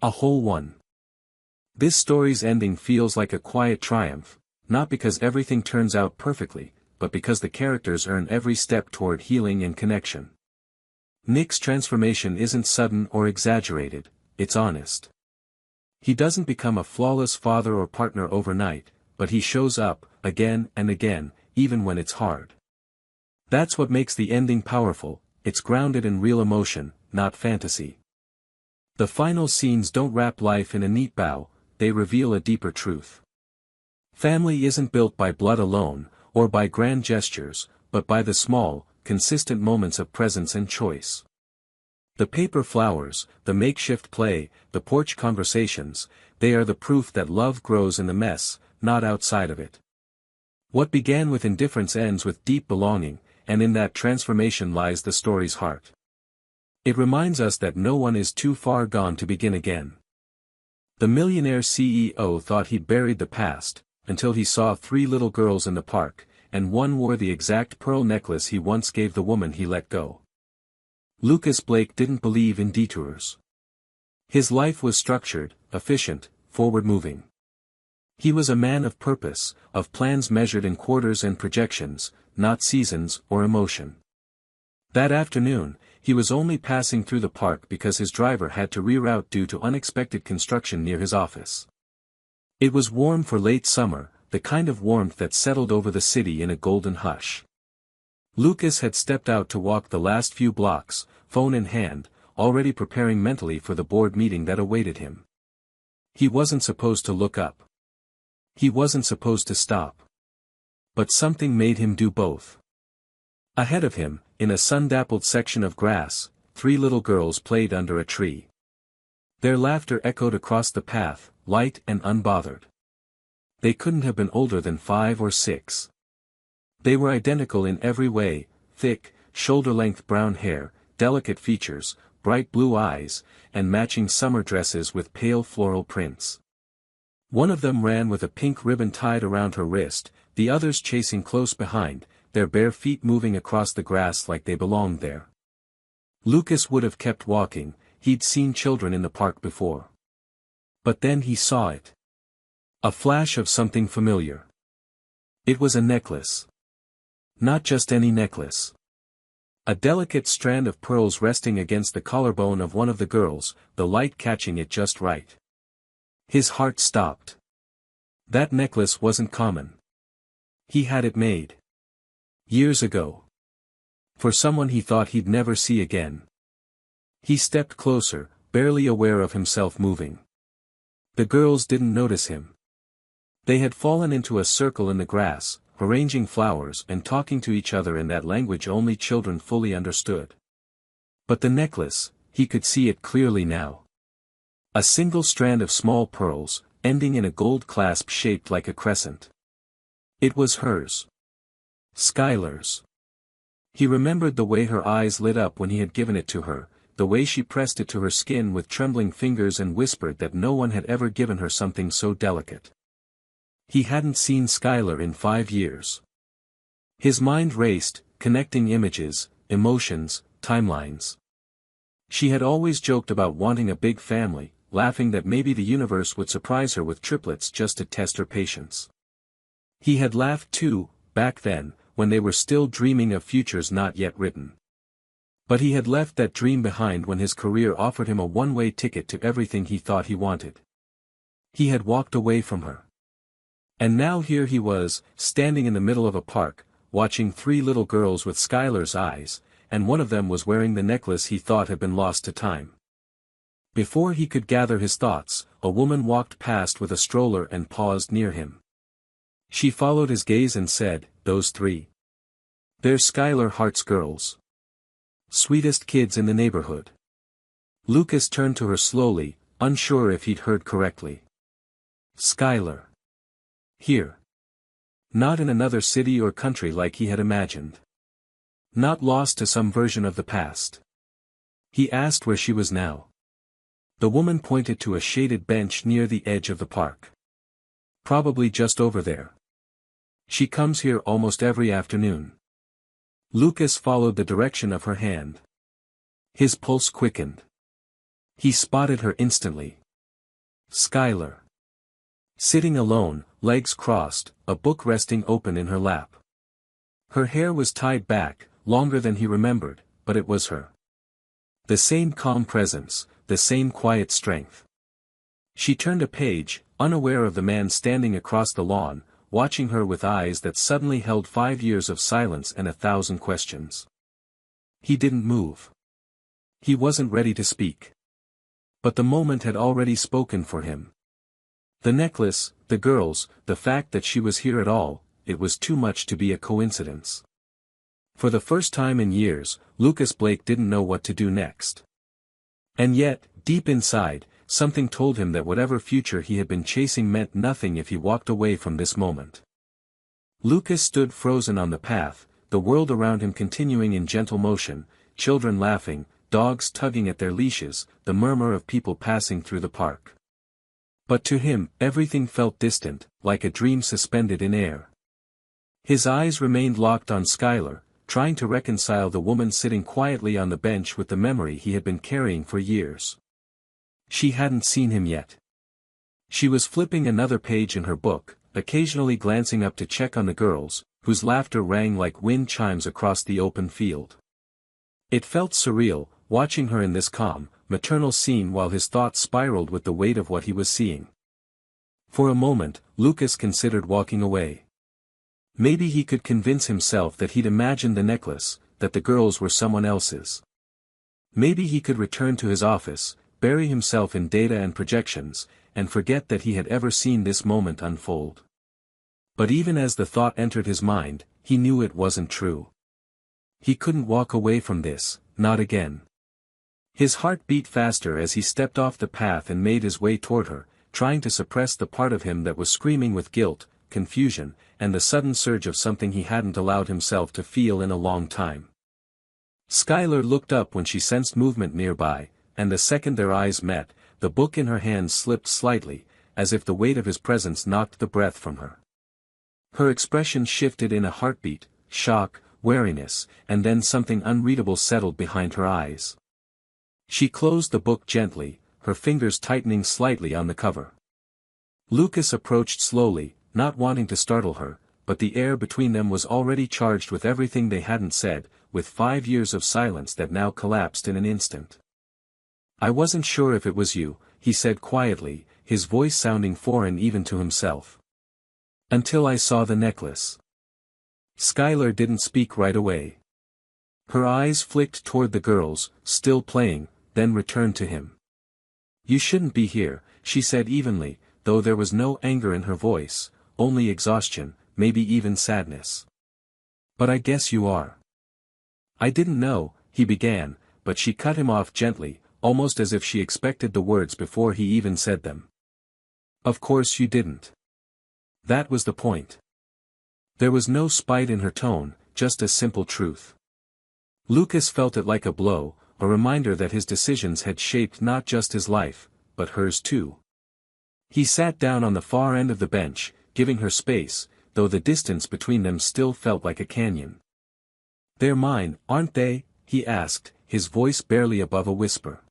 A whole one. This story's ending feels like a quiet triumph, not because everything turns out perfectly, but because the characters earn every step toward healing and connection. Nick's transformation isn't sudden or exaggerated, it's honest. He doesn't become a flawless father or partner overnight, but he shows up, again and again, even when it's hard. That's what makes the ending powerful, it's grounded in real emotion, not fantasy. The final scenes don't wrap life in a neat bow, they reveal a deeper truth. Family isn't built by blood alone, or by grand gestures, but by the small, consistent moments of presence and choice. The paper flowers, the makeshift play, the porch conversations, they are the proof that love grows in the mess, not outside of it. What began with indifference ends with deep belonging, and in that transformation lies the story's heart. It reminds us that no one is too far gone to begin again. The millionaire CEO thought he'd buried the past, until he saw 3 little girls in the park, and one wore the exact pearl necklace he once gave the woman he let go. Lucas Blake didn't believe in detours. His life was structured, efficient, forward-moving. He was a man of purpose, of plans measured in quarters and projections, not seasons or emotion. That afternoon, he was only passing through the park because his driver had to reroute due to unexpected construction near his office. It was warm for late summer, the kind of warmth that settled over the city in a golden hush. Lucas had stepped out to walk the last few blocks, phone in hand, already preparing mentally for the board meeting that awaited him. He wasn't supposed to look up. He wasn't supposed to stop. But something made him do both. Ahead of him, in a sun-dappled section of grass, 3 little girls played under a tree. Their laughter echoed across the path, light and unbothered. They couldn't have been older than 5 or 6. They were identical in every way: thick, shoulder-length brown hair, delicate features, bright blue eyes, and matching summer dresses with pale floral prints. One of them ran with a pink ribbon tied around her wrist, the others chasing close behind, their bare feet moving across the grass like they belonged there. Lucas would have kept walking, he'd seen children in the park before. But then he saw it. A flash of something familiar. It was a necklace. Not just any necklace. A delicate strand of pearls resting against the collarbone of one of the girls, the light catching it just right. His heart stopped. That necklace wasn't common. He had it made. Years ago. For someone he thought he'd never see again. He stepped closer, barely aware of himself moving. The girls didn't notice him. They had fallen into a circle in the grass, arranging flowers and talking to each other in that language only children fully understood. But the necklace, he could see it clearly now. A single strand of small pearls, ending in a gold clasp shaped like a crescent. It was hers. Skylar's. He remembered the way her eyes lit up when he had given it to her, the way she pressed it to her skin with trembling fingers and whispered that no one had ever given her something so delicate. He hadn't seen Skylar in 5 years. His mind raced, connecting images, emotions, timelines. She had always joked about wanting a big family, laughing that maybe the universe would surprise her with triplets just to test her patience. He had laughed too, back then, when they were still dreaming of futures not yet written. But he had left that dream behind when his career offered him a one-way ticket to everything he thought he wanted. He had walked away from her. And now here he was, standing in the middle of a park, watching 3 little girls with Skylar's eyes, and one of them was wearing the necklace he thought had been lost to time. Before he could gather his thoughts, a woman walked past with a stroller and paused near him. She followed his gaze and said, "Those 3. They're Skylar Hart's girls. Sweetest kids in the neighborhood." Lucas turned to her slowly, unsure if he'd heard correctly. Skylar. Here. Not in another city or country like he had imagined. Not lost to some version of the past. He asked where she was now. The woman pointed to a shaded bench near the edge of the park. Probably just over there. She comes here almost every afternoon. Lucas followed the direction of her hand. His pulse quickened. He spotted her instantly. Skylar. Sitting alone, legs crossed, a book resting open in her lap. Her hair was tied back, longer than he remembered, but it was her. The same calm presence, the same quiet strength. She turned a page, unaware of the man standing across the lawn, watching her with eyes that suddenly held 5 years of silence and 1,000 questions. He didn't move. He wasn't ready to speak. But the moment had already spoken for him. The necklace, the girls, the fact that she was here at all, it was too much to be a coincidence. For the first time in years, Lucas Blake didn't know what to do next. And yet, deep inside, something told him that whatever future he had been chasing meant nothing if he walked away from this moment. Lucas stood frozen on the path, the world around him continuing in gentle motion, children laughing, dogs tugging at their leashes, the murmur of people passing through the park. But to him, everything felt distant, like a dream suspended in air. His eyes remained locked on Skylar, trying to reconcile the woman sitting quietly on the bench with the memory he had been carrying for years. She hadn't seen him yet. She was flipping another page in her book, occasionally glancing up to check on the girls, whose laughter rang like wind chimes across the open field. It felt surreal, watching her in this calm, maternal scene while his thoughts spiraled with the weight of what he was seeing. For a moment, Lucas considered walking away. Maybe he could convince himself that he'd imagined the necklace, that the girls were someone else's. Maybe he could return to his office, bury himself in data and projections, and forget that he had ever seen this moment unfold. But even as the thought entered his mind, he knew it wasn't true. He couldn't walk away from this, not again. His heart beat faster as he stepped off the path and made his way toward her, trying to suppress the part of him that was screaming with guilt, confusion, and the sudden surge of something he hadn't allowed himself to feel in a long time. Skylar looked up when she sensed movement nearby, and the second their eyes met, the book in her hand slipped slightly, as if the weight of his presence knocked the breath from her. Her expression shifted in a heartbeat, shock, wariness, and then something unreadable settled behind her eyes. She closed the book gently, her fingers tightening slightly on the cover. Lucas approached slowly, not wanting to startle her, but the air between them was already charged with everything they hadn't said, with 5 years of silence that now collapsed in an instant. "I wasn't sure if it was you," he said quietly, his voice sounding foreign even to himself. "Until I saw the necklace." Skylar didn't speak right away. Her eyes flicked toward the girls, still playing, then returned to him. "You shouldn't be here," she said evenly, though there was no anger in her voice, only exhaustion, maybe even sadness. "But I guess you are." "I didn't know," he began, but she cut him off gently, almost as if she expected the words before he even said them. "Of course you didn't." That was the point. There was no spite in her tone, just a simple truth. Lucas felt it like a blow, a reminder that his decisions had shaped not just his life, but hers too. He sat down on the far end of the bench, giving her space, though the distance between them still felt like a canyon. "They're mine, aren't they?" he asked, his voice barely above a whisper.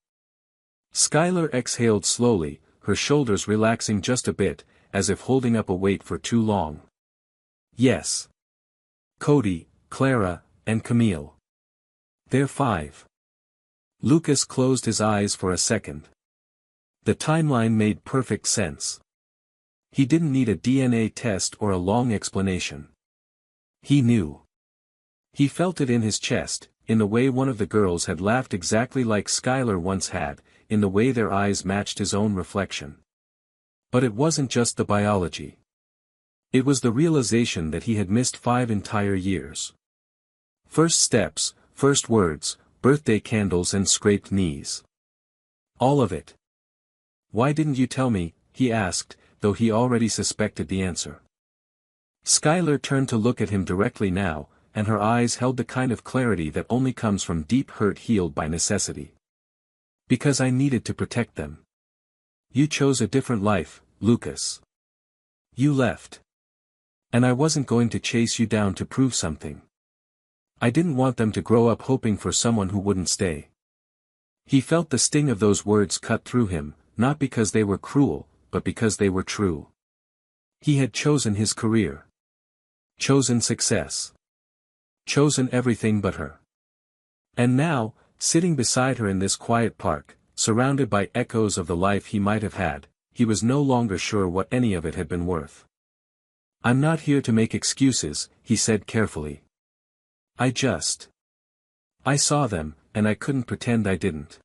Skylar exhaled slowly, her shoulders relaxing just a bit, as if holding up a weight for too long. "Yes. Cody, Clara, and Camille. They're 5. Lucas closed his eyes for a second. The timeline made perfect sense. He didn't need a DNA test or a long explanation. He knew. He felt it in his chest, in the way one of the girls had laughed exactly like Skylar once had, in the way their eyes matched his own reflection. But it wasn't just the biology. It was the realization that he had missed 5 entire years. First steps, first words, birthday candles and scraped knees. All of it. "Why didn't you tell me?" he asked, though he already suspected the answer. Skylar turned to look at him directly now, and her eyes held the kind of clarity that only comes from deep hurt healed by necessity. "Because I needed to protect them. You chose a different life, Lucas. You left. And I wasn't going to chase you down to prove something. I didn't want them to grow up hoping for someone who wouldn't stay." He felt the sting of those words cut through him, not because they were cruel, but because they were true. He had chosen his career. Chosen success. Chosen everything but her. And now, sitting beside her in this quiet park, surrounded by echoes of the life he might have had, he was no longer sure what any of it had been worth. "I'm not here to make excuses," he said carefully. I saw them, and I couldn't pretend I didn't."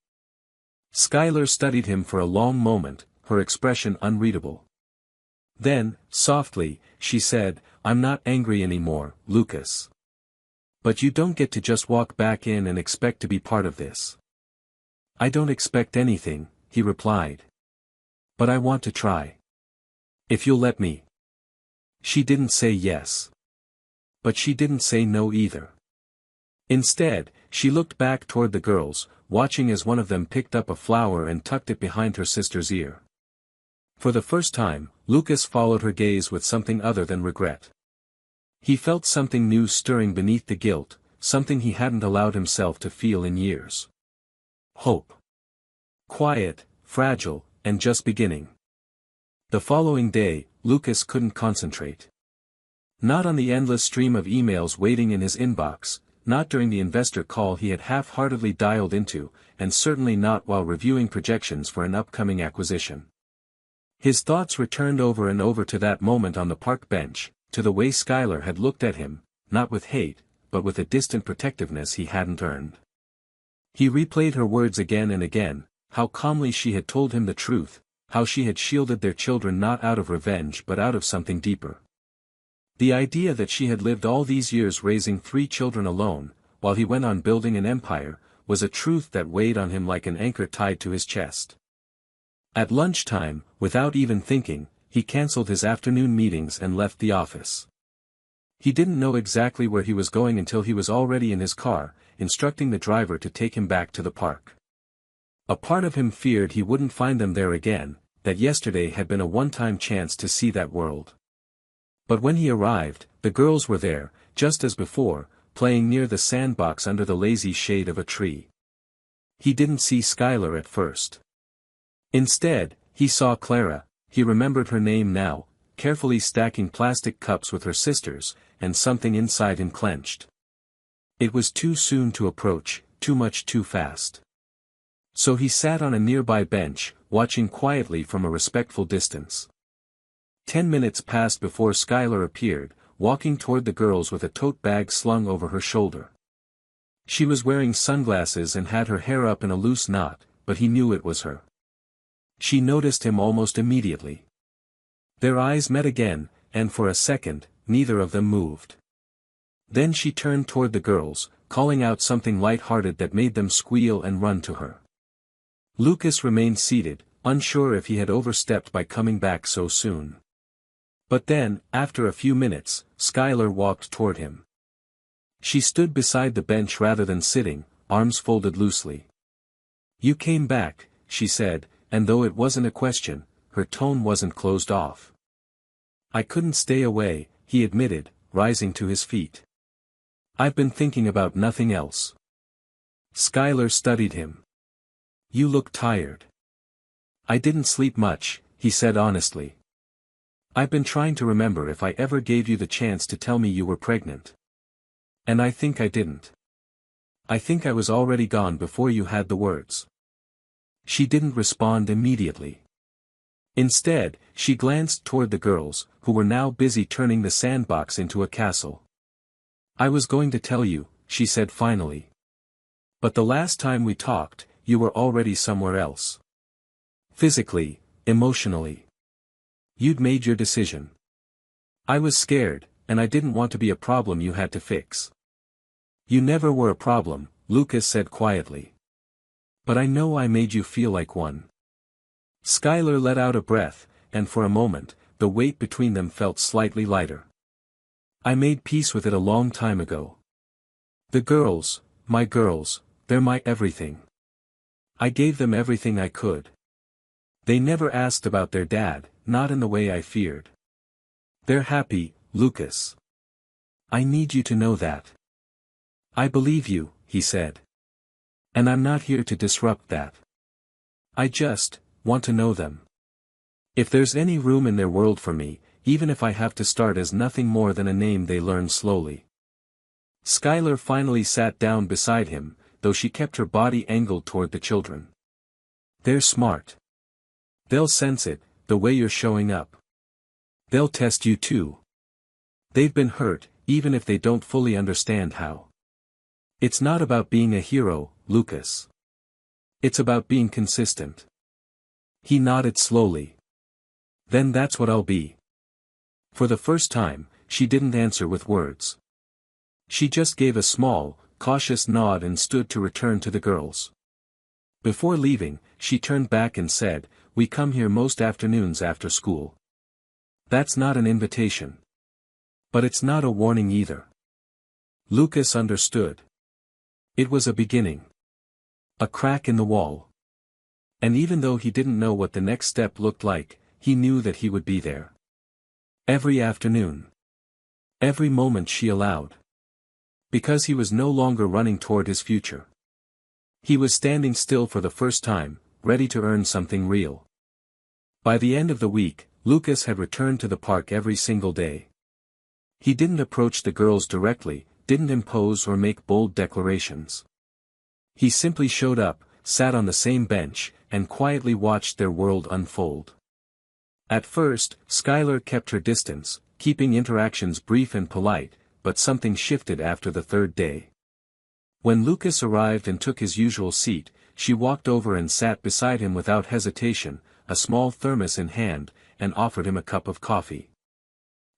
Skylar studied him for a long moment, her expression unreadable. Then, softly, she said, "I'm not angry anymore, Lucas. But you don't get to just walk back in and expect to be part of this." "I don't expect anything," he replied. "But I want to try. If you'll let me." She didn't say yes. But she didn't say no either. Instead, she looked back toward the girls, watching as one of them picked up a flower and tucked it behind her sister's ear. For the first time, Lucas followed her gaze with something other than regret. He felt something new stirring beneath the guilt, something he hadn't allowed himself to feel in years. Hope. Quiet, fragile, and just beginning. The following day, Lucas couldn't concentrate. Not on the endless stream of emails waiting in his inbox, not during the investor call he had half-heartedly dialed into, and certainly not while reviewing projections for an upcoming acquisition. His thoughts returned over and over to that moment on the park bench, to the way Skylar had looked at him, not with hate, but with a distant protectiveness he hadn't earned. He replayed her words again and again, how calmly she had told him the truth, how she had shielded their children not out of revenge but out of something deeper. The idea that she had lived all these years raising 3 children alone, while he went on building an empire, was a truth that weighed on him like an anchor tied to his chest. At lunchtime, without even thinking, he cancelled his afternoon meetings and left the office. He didn't know exactly where he was going until he was already in his car, instructing the driver to take him back to the park. A part of him feared he wouldn't find them there again, that yesterday had been a one-time chance to see that world. But when he arrived, the girls were there, just as before, playing near the sandbox under the lazy shade of a tree. He didn't see Skylar at first. Instead, he saw Clara. He remembered her name now, carefully stacking plastic cups with her sisters, and something inside him clenched. It was too soon to approach, too much too fast. So he sat on a nearby bench, watching quietly from a respectful distance. 10 minutes passed before Skylar appeared, walking toward the girls with a tote bag slung over her shoulder. She was wearing sunglasses and had her hair up in a loose knot, but he knew it was her. She noticed him almost immediately. Their eyes met again, and for a second, neither of them moved. Then she turned toward the girls, calling out something light-hearted that made them squeal and run to her. Lucas remained seated, unsure if he had overstepped by coming back so soon. But then, after a few minutes, Skylar walked toward him. She stood beside the bench rather than sitting, arms folded loosely. "You came back," she said, and though it wasn't a question, her tone wasn't closed off. "I couldn't stay away," he admitted, rising to his feet. "I've been thinking about nothing else." Skylar studied him. "You look tired." "I didn't sleep much," he said honestly. "I've been trying to remember if I ever gave you the chance to tell me you were pregnant. And I think I didn't. I think I was already gone before you had the words." She didn't respond immediately. Instead, she glanced toward the girls, who were now busy turning the sandbox into a castle. "I was going to tell you," she said finally. "But the last time we talked, you were already somewhere else. Physically, emotionally. You'd made your decision. I was scared, and I didn't want to be a problem you had to fix." "You never were a problem," Lucas said quietly. "But I know I made you feel like one." Skylar let out a breath, and for a moment, the weight between them felt slightly lighter. "I made peace with it a long time ago. The girls, my girls, they're my everything. I gave them everything I could. They never asked about their dad, not in the way I feared. They're happy, Lucas. I need you to know that." "I believe you," he said. "And I'm not here to disrupt that. I just want to know them. If there's any room in their world for me, even if I have to start as nothing more than a name they learn slowly." Skylar finally sat down beside him, though she kept her body angled toward the children. "They're smart. They'll sense it, the way you're showing up. They'll test you too. They've been hurt, even if they don't fully understand how. It's not about being a hero, Lucas. It's about being consistent." He nodded slowly. "Then that's what I'll be." For the first time, she didn't answer with words. She just gave a small, cautious nod and stood to return to the girls. Before leaving, she turned back and said, "We come here most afternoons after school. That's not an invitation. But it's not a warning either." Lucas understood. It was a beginning. A crack in the wall. And even though he didn't know what the next step looked like, he knew that he would be there. Every afternoon. Every moment she allowed. Because he was no longer running toward his future. He was standing still for the first time, ready to earn something real. By the end of the week, Lucas had returned to the park every single day. He didn't approach the girls directly, didn't impose or make bold declarations. He simply showed up, sat on the same bench, and quietly watched their world unfold. At first, Skylar kept her distance, keeping interactions brief and polite, but something shifted after the third day. When Lucas arrived and took his usual seat, she walked over and sat beside him without hesitation, a small thermos in hand, and offered him a cup of coffee.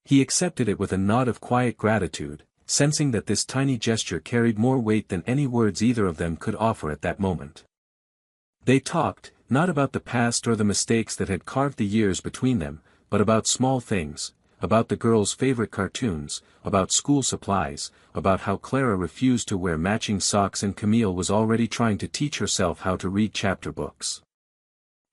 He accepted it with a nod of quiet gratitude, sensing that this tiny gesture carried more weight than any words either of them could offer at that moment. They talked, not about the past or the mistakes that had carved the years between them, but about small things, about the girl's favorite cartoons, about school supplies, about how Clara refused to wear matching socks and Camille was already trying to teach herself how to read chapter books.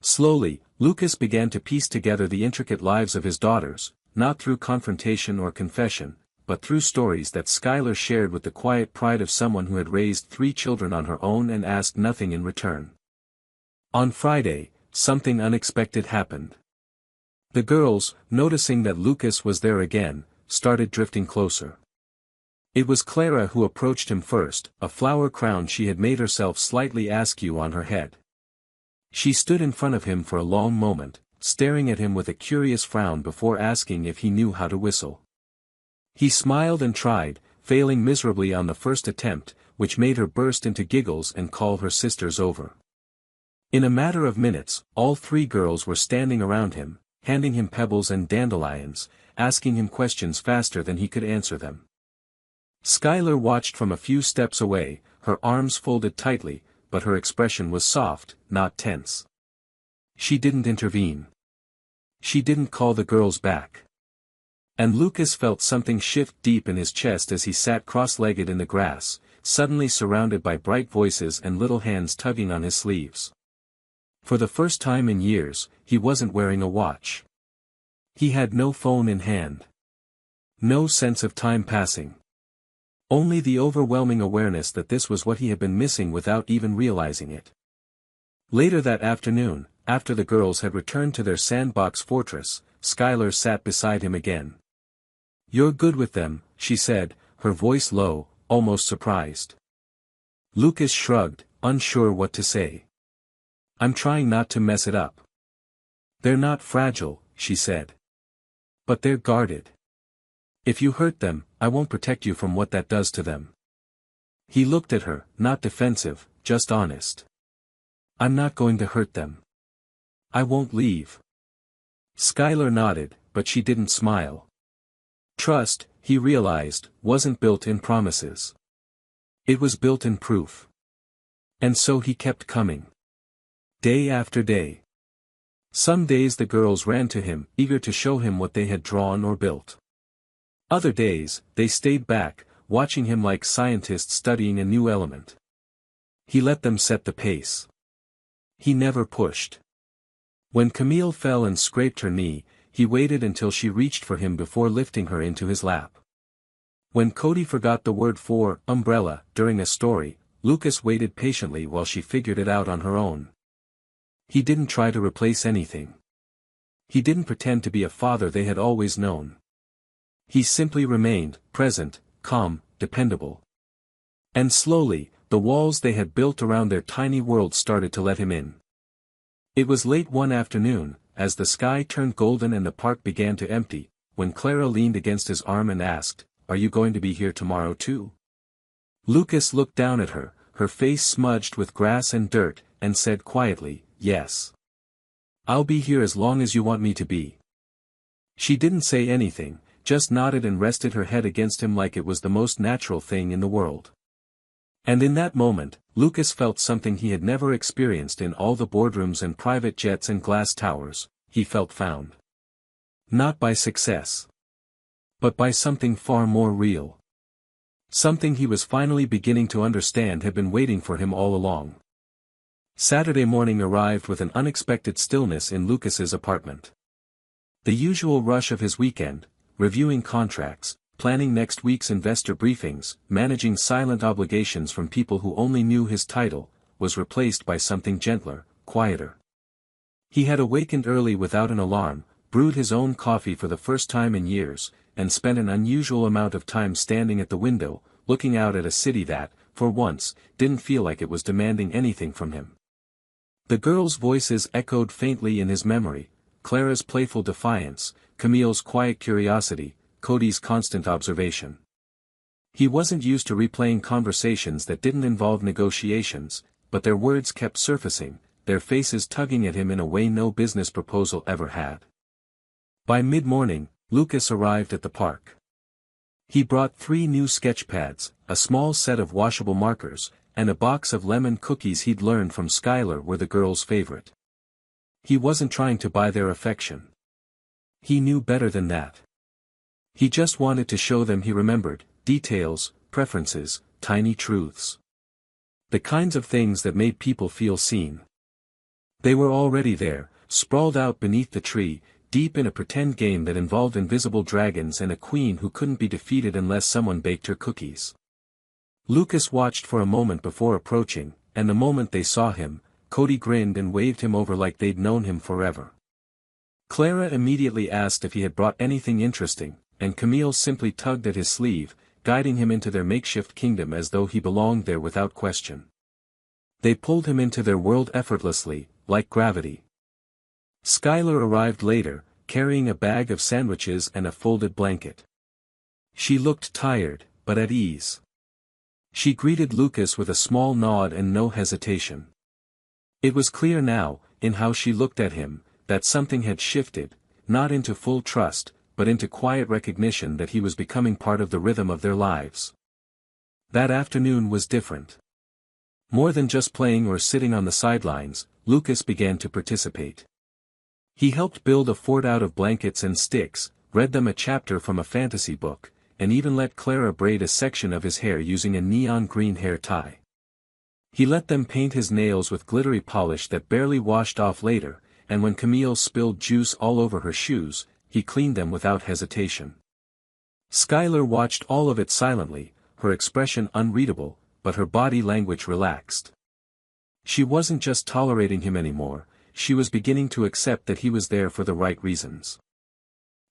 Slowly, Lucas began to piece together the intricate lives of his daughters, not through confrontation or confession, but through stories that Skylar shared with the quiet pride of someone who had raised 3 children on her own and asked nothing in return. On Friday, something unexpected happened. The girls, noticing that Lucas was there again, started drifting closer. It was Clara who approached him first, a flower crown she had made herself slightly askew on her head. She stood in front of him for a long moment, staring at him with a curious frown before asking if he knew how to whistle. He smiled and tried, failing miserably on the first attempt, which made her burst into giggles and call her sisters over. In a matter of minutes, all 3 girls were standing around him, handing him pebbles and dandelions, asking him questions faster than he could answer them. Skylar watched from a few steps away, her arms folded tightly, but her expression was soft, not tense. She didn't intervene. She didn't call the girls back. And Lucas felt something shift deep in his chest as he sat cross-legged in the grass, suddenly surrounded by bright voices and little hands tugging on his sleeves. For the first time in years, he wasn't wearing a watch. He had no phone in hand. No sense of time passing. Only the overwhelming awareness that this was what he had been missing without even realizing it. Later that afternoon, after the girls had returned to their sandbox fortress, Skylar sat beside him again. "You're good with them," she said, her voice low, almost surprised. Lucas shrugged, unsure what to say. "I'm trying not to mess it up." "They're not fragile," she said. "But they're guarded. If you hurt them, I won't protect you from what that does to them." He looked at her, not defensive, just honest. "I'm not going to hurt them. I won't leave." Skylar nodded, but she didn't smile. Trust, he realized, wasn't built in promises. It was built in proof. And so he kept coming. Day after day. Some days the girls ran to him, eager to show him what they had drawn or built. Other days, they stayed back, watching him like scientists studying a new element. He let them set the pace. He never pushed. When Camille fell and scraped her knee, he waited until she reached for him before lifting her into his lap. When Cody forgot the word for umbrella during a story, Lucas waited patiently while she figured it out on her own. He didn't try to replace anything. He didn't pretend to be a father they had always known. He simply remained, present, calm, dependable. And slowly, the walls they had built around their tiny world started to let him in. It was late one afternoon, as the sky turned golden and the park began to empty, when Clara leaned against his arm and asked, "Are you going to be here tomorrow too?" Lucas looked down at her, her face smudged with grass and dirt, and said quietly, "Yes. I'll be here as long as you want me to be." She didn't say anything, just nodded and rested her head against him like it was the most natural thing in the world. And in that moment, Lucas felt something he had never experienced in all the boardrooms and private jets and glass towers. He felt found. Not by success. But by something far more real. Something he was finally beginning to understand had been waiting for him all along. Saturday morning arrived with an unexpected stillness in Lucas's apartment. The usual rush of his weekend, reviewing contracts, planning next week's investor briefings, managing silent obligations from people who only knew his title, was replaced by something gentler, quieter. He had awakened early without an alarm, brewed his own coffee for the first time in years, and spent an unusual amount of time standing at the window, looking out at a city that, for once, didn't feel like it was demanding anything from him. The girls' voices echoed faintly in his memory, Clara's playful defiance, Camille's quiet curiosity, Cody's constant observation. He wasn't used to replaying conversations that didn't involve negotiations, but their words kept surfacing, their faces tugging at him in a way no business proposal ever had. By mid-morning, Lucas arrived at the park. He brought 3 new sketch pads, a small set of washable markers, and a box of lemon cookies he'd learned from Skylar were the girls' favorite. He wasn't trying to buy their affection. He knew better than that. He just wanted to show them he remembered, details, preferences, tiny truths. The kinds of things that made people feel seen. They were already there, sprawled out beneath the tree, deep in a pretend game that involved invisible dragons and a queen who couldn't be defeated unless someone baked her cookies. Lucas watched for a moment before approaching, and the moment they saw him, Cody grinned and waved him over like they'd known him forever. Clara immediately asked if he had brought anything interesting, and Camille simply tugged at his sleeve, guiding him into their makeshift kingdom as though he belonged there without question. They pulled him into their world effortlessly, like gravity. Skylar arrived later, carrying a bag of sandwiches and a folded blanket. She looked tired, but at ease. She greeted Lucas with a small nod and no hesitation. It was clear now, in how she looked at him, that something had shifted, not into full trust, but into quiet recognition that he was becoming part of the rhythm of their lives. That afternoon was different. More than just playing or sitting on the sidelines, Lucas began to participate. He helped build a fort out of blankets and sticks, read them a chapter from a fantasy book, and even let Clara braid a section of his hair using a neon green hair tie. He let them paint his nails with glittery polish that barely washed off later, and when Camille spilled juice all over her shoes, he cleaned them without hesitation. Skylar watched all of it silently, her expression unreadable, but her body language relaxed. She wasn't just tolerating him anymore, she was beginning to accept that he was there for the right reasons.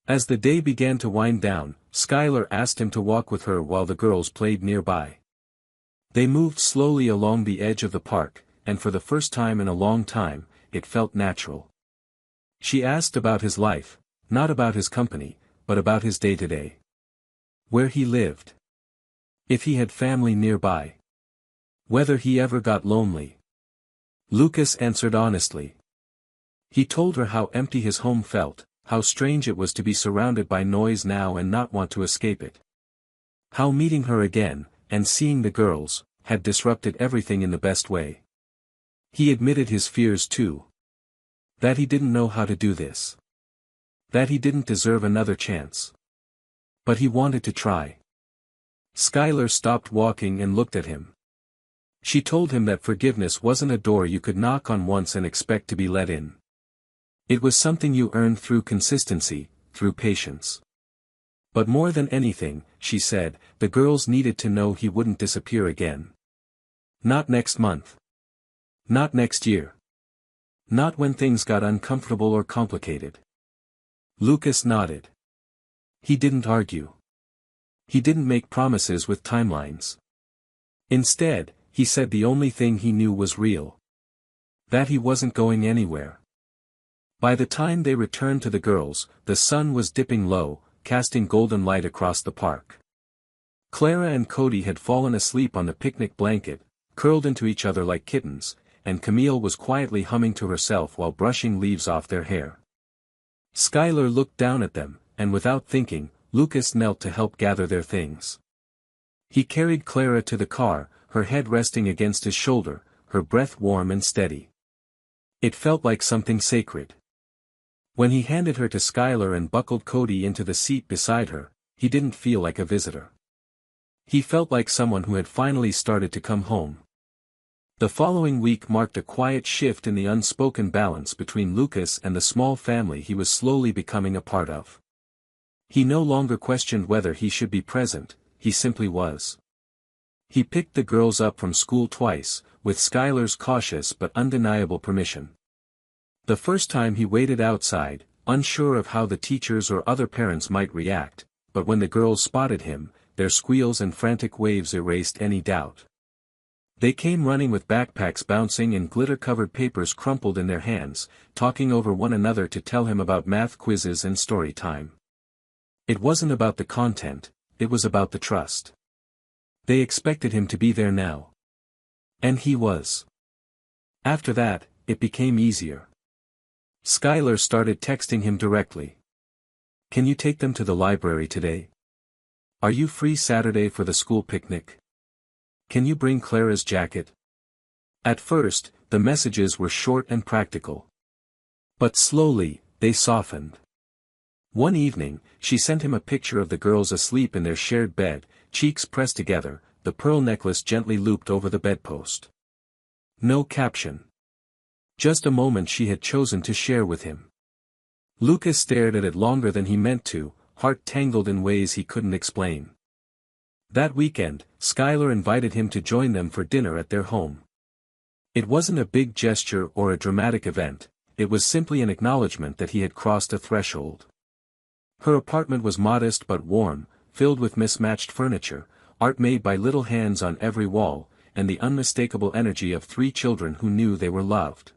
As the day began to wind down, Skylar asked him to walk with her while the girls played nearby. They moved slowly along the edge of the park, and for the first time in a long time, it felt natural. She asked about his life, not about his company, but about his day-to-day. Where he lived. If he had family nearby. Whether he ever got lonely. Lucas answered honestly. He told her how empty his home felt, how strange it was to be surrounded by noise now and not want to escape it. How meeting her again, and seeing the girls, had disrupted everything in the best way. He admitted his fears too. That he didn't know how to do this. That he didn't deserve another chance. But he wanted to try. Skylar stopped walking and looked at him. She told him that forgiveness wasn't a door you could knock on once and expect to be let in. It was something you earned through consistency, through patience. But more than anything, she said, the girls needed to know he wouldn't disappear again. Not next month. Not next year. Not when things got uncomfortable or complicated. Lucas nodded. He didn't argue. He didn't make promises with timelines. Instead, he said the only thing he knew was real. That he wasn't going anywhere. By the time they returned to the girls, the sun was dipping low, casting golden light across the park. Clara and Cody had fallen asleep on the picnic blanket, curled into each other like kittens, and Camille was quietly humming to herself while brushing leaves off their hair. Skylar looked down at them, and without thinking, Lucas knelt to help gather their things. He carried Clara to the car, her head resting against his shoulder, her breath warm and steady. It felt like something sacred. When he handed her to Skylar and buckled Cody into the seat beside her, he didn't feel like a visitor. He felt like someone who had finally started to come home. The following week marked a quiet shift in the unspoken balance between Lucas and the small family he was slowly becoming a part of. He no longer questioned whether he should be present, he simply was. He picked the girls up from school twice, with Skylar's cautious but undeniable permission. The first time he waited outside, unsure of how the teachers or other parents might react, but when the girls spotted him, their squeals and frantic waves erased any doubt. They came running with backpacks bouncing and glitter-covered papers crumpled in their hands, talking over one another to tell him about math quizzes and story time. It wasn't about the content, it was about the trust. They expected him to be there now. And he was. After that, it became easier. Skylar started texting him directly. "Can you take them to the library today? Are you free Saturday for the school picnic? Can you bring Clara's jacket?" At first, the messages were short and practical. But slowly, they softened. One evening, she sent him a picture of the girls asleep in their shared bed, cheeks pressed together, the pearl necklace gently looped over the bedpost. No caption. Just a moment she had chosen to share with him. Lucas stared at it longer than he meant to, heart tangled in ways he couldn't explain. That weekend, Skylar invited him to join them for dinner at their home. It wasn't a big gesture or a dramatic event, it was simply an acknowledgement that he had crossed a threshold. Her apartment was modest but warm, filled with mismatched furniture, art made by little hands on every wall, and the unmistakable energy of 3 children who knew they were loved.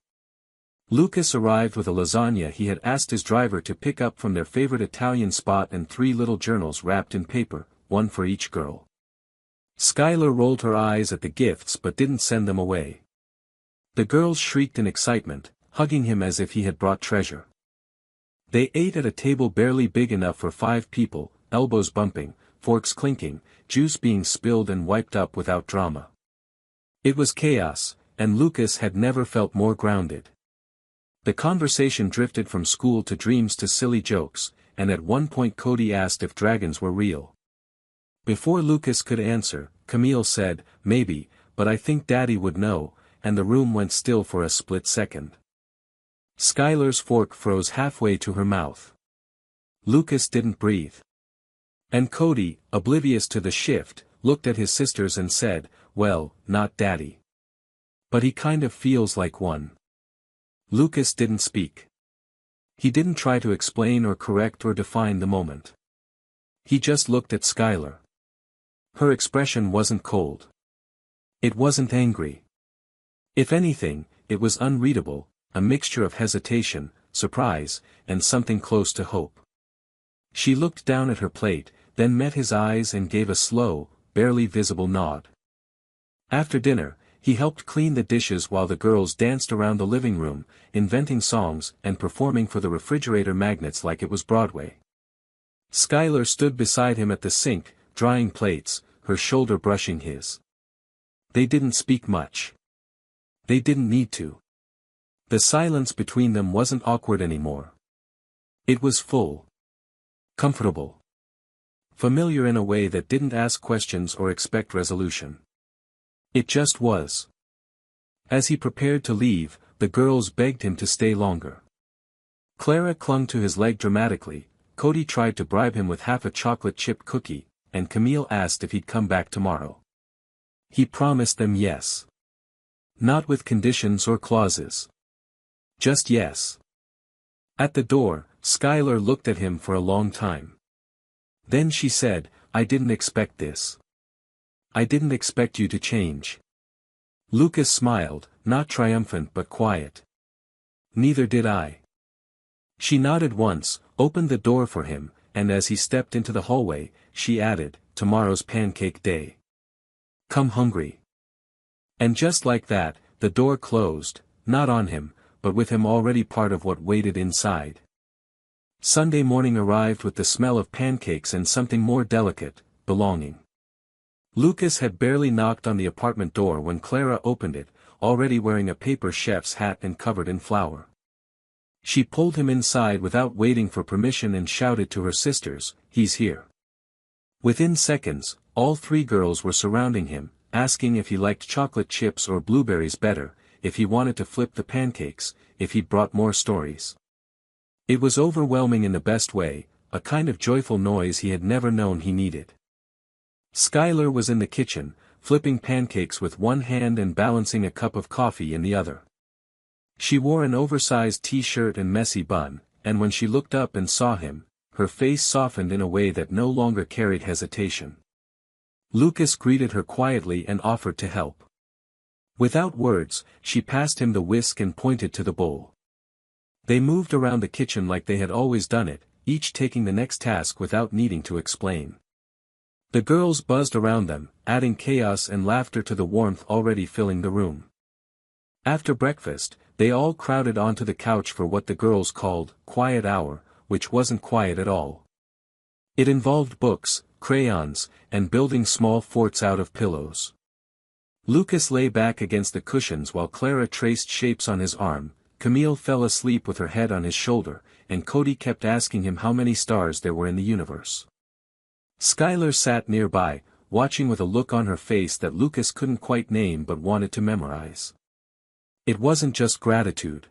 Lucas arrived with a lasagna he had asked his driver to pick up from their favorite Italian spot and 3 little journals wrapped in paper, one for each girl. Skylar rolled her eyes at the gifts but didn't send them away. The girls shrieked in excitement, hugging him as if he had brought treasure. They ate at a table barely big enough for 5 people, elbows bumping, forks clinking, juice being spilled and wiped up without drama. It was chaos, and Lucas had never felt more grounded. The conversation drifted from school to dreams to silly jokes, and at one point Cody asked if dragons were real. Before Lucas could answer, Camille said, "Maybe, but I think Daddy would know," and the room went still for a split second. Skylar's fork froze halfway to her mouth. Lucas didn't breathe. And Cody, oblivious to the shift, looked at his sisters and said, "Well, not Daddy. But he kind of feels like one." Lucas didn't speak. He didn't try to explain or correct or define the moment. He just looked at Skylar. Her expression wasn't cold. It wasn't angry. If anything, it was unreadable, a mixture of hesitation, surprise, and something close to hope. She looked down at her plate, then met his eyes and gave a slow, barely visible nod. After dinner, he helped clean the dishes while the girls danced around the living room, inventing songs and performing for the refrigerator magnets like it was Broadway. Skylar stood beside him at the sink, drying plates, her shoulder brushing his. They didn't speak much. They didn't need to. The silence between them wasn't awkward anymore. It was full. Comfortable. Familiar in a way that didn't ask questions or expect resolution. It just was. As he prepared to leave, the girls begged him to stay longer. Clara clung to his leg dramatically, Cody tried to bribe him with half a chocolate chip cookie, and Camille asked if he'd come back tomorrow. He promised them yes. Not with conditions or clauses. Just yes. At the door, Skylar looked at him for a long time. Then she said, "I didn't expect this. I didn't expect you to change." Lucas smiled, not triumphant but quiet. "Neither did I." She nodded once, opened the door for him, and as he stepped into the hallway, she added, "Tomorrow's pancake day. Come hungry." And just like that, the door closed, not on him, but with him already part of what waited inside. Sunday morning arrived with the smell of pancakes and something more delicate, belonging. Lucas had barely knocked on the apartment door when Clara opened it, already wearing a paper chef's hat and covered in flour. She pulled him inside without waiting for permission and shouted to her sisters, "He's here." Within seconds, all 3 girls were surrounding him, asking if he liked chocolate chips or blueberries better, if he wanted to flip the pancakes, if he'd brought more stories. It was overwhelming in the best way, a kind of joyful noise he had never known he needed. Skylar was in the kitchen, flipping pancakes with one hand and balancing a cup of coffee in the other. She wore an oversized t-shirt and messy bun, and when she looked up and saw him, her face softened in a way that no longer carried hesitation. Lucas greeted her quietly and offered to help. Without words, she passed him the whisk and pointed to the bowl. They moved around the kitchen like they had always done it, each taking the next task without needing to explain. The girls buzzed around them, adding chaos and laughter to the warmth already filling the room. After breakfast, they all crowded onto the couch for what the girls called quiet hour, which wasn't quiet at all. It involved books, crayons, and building small forts out of pillows. Lucas lay back against the cushions while Clara traced shapes on his arm, Camille fell asleep with her head on his shoulder, and Cody kept asking him how many stars there were in the universe. Skylar sat nearby, watching with a look on her face that Lucas couldn't quite name but wanted to memorize. It wasn't just gratitude.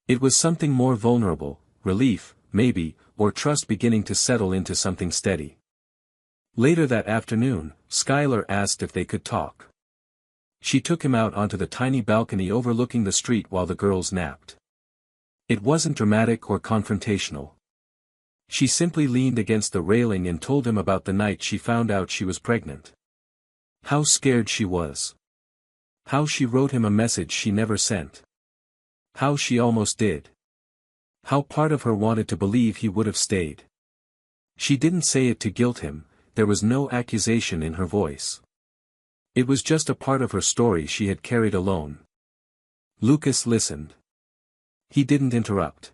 It was something more vulnerable, relief, maybe, or trust beginning to settle into something steady. Later that afternoon, Skylar asked if they could talk. She took him out onto the tiny balcony overlooking the street while the girls napped. It wasn't dramatic or confrontational. She simply leaned against the railing and told him about the night she found out she was pregnant. How scared she was. How she wrote him a message she never sent. How she almost did. How part of her wanted to believe he would have stayed. She didn't say it to guilt him, there was no accusation in her voice. It was just a part of her story she had carried alone. Lucas listened. He didn't interrupt.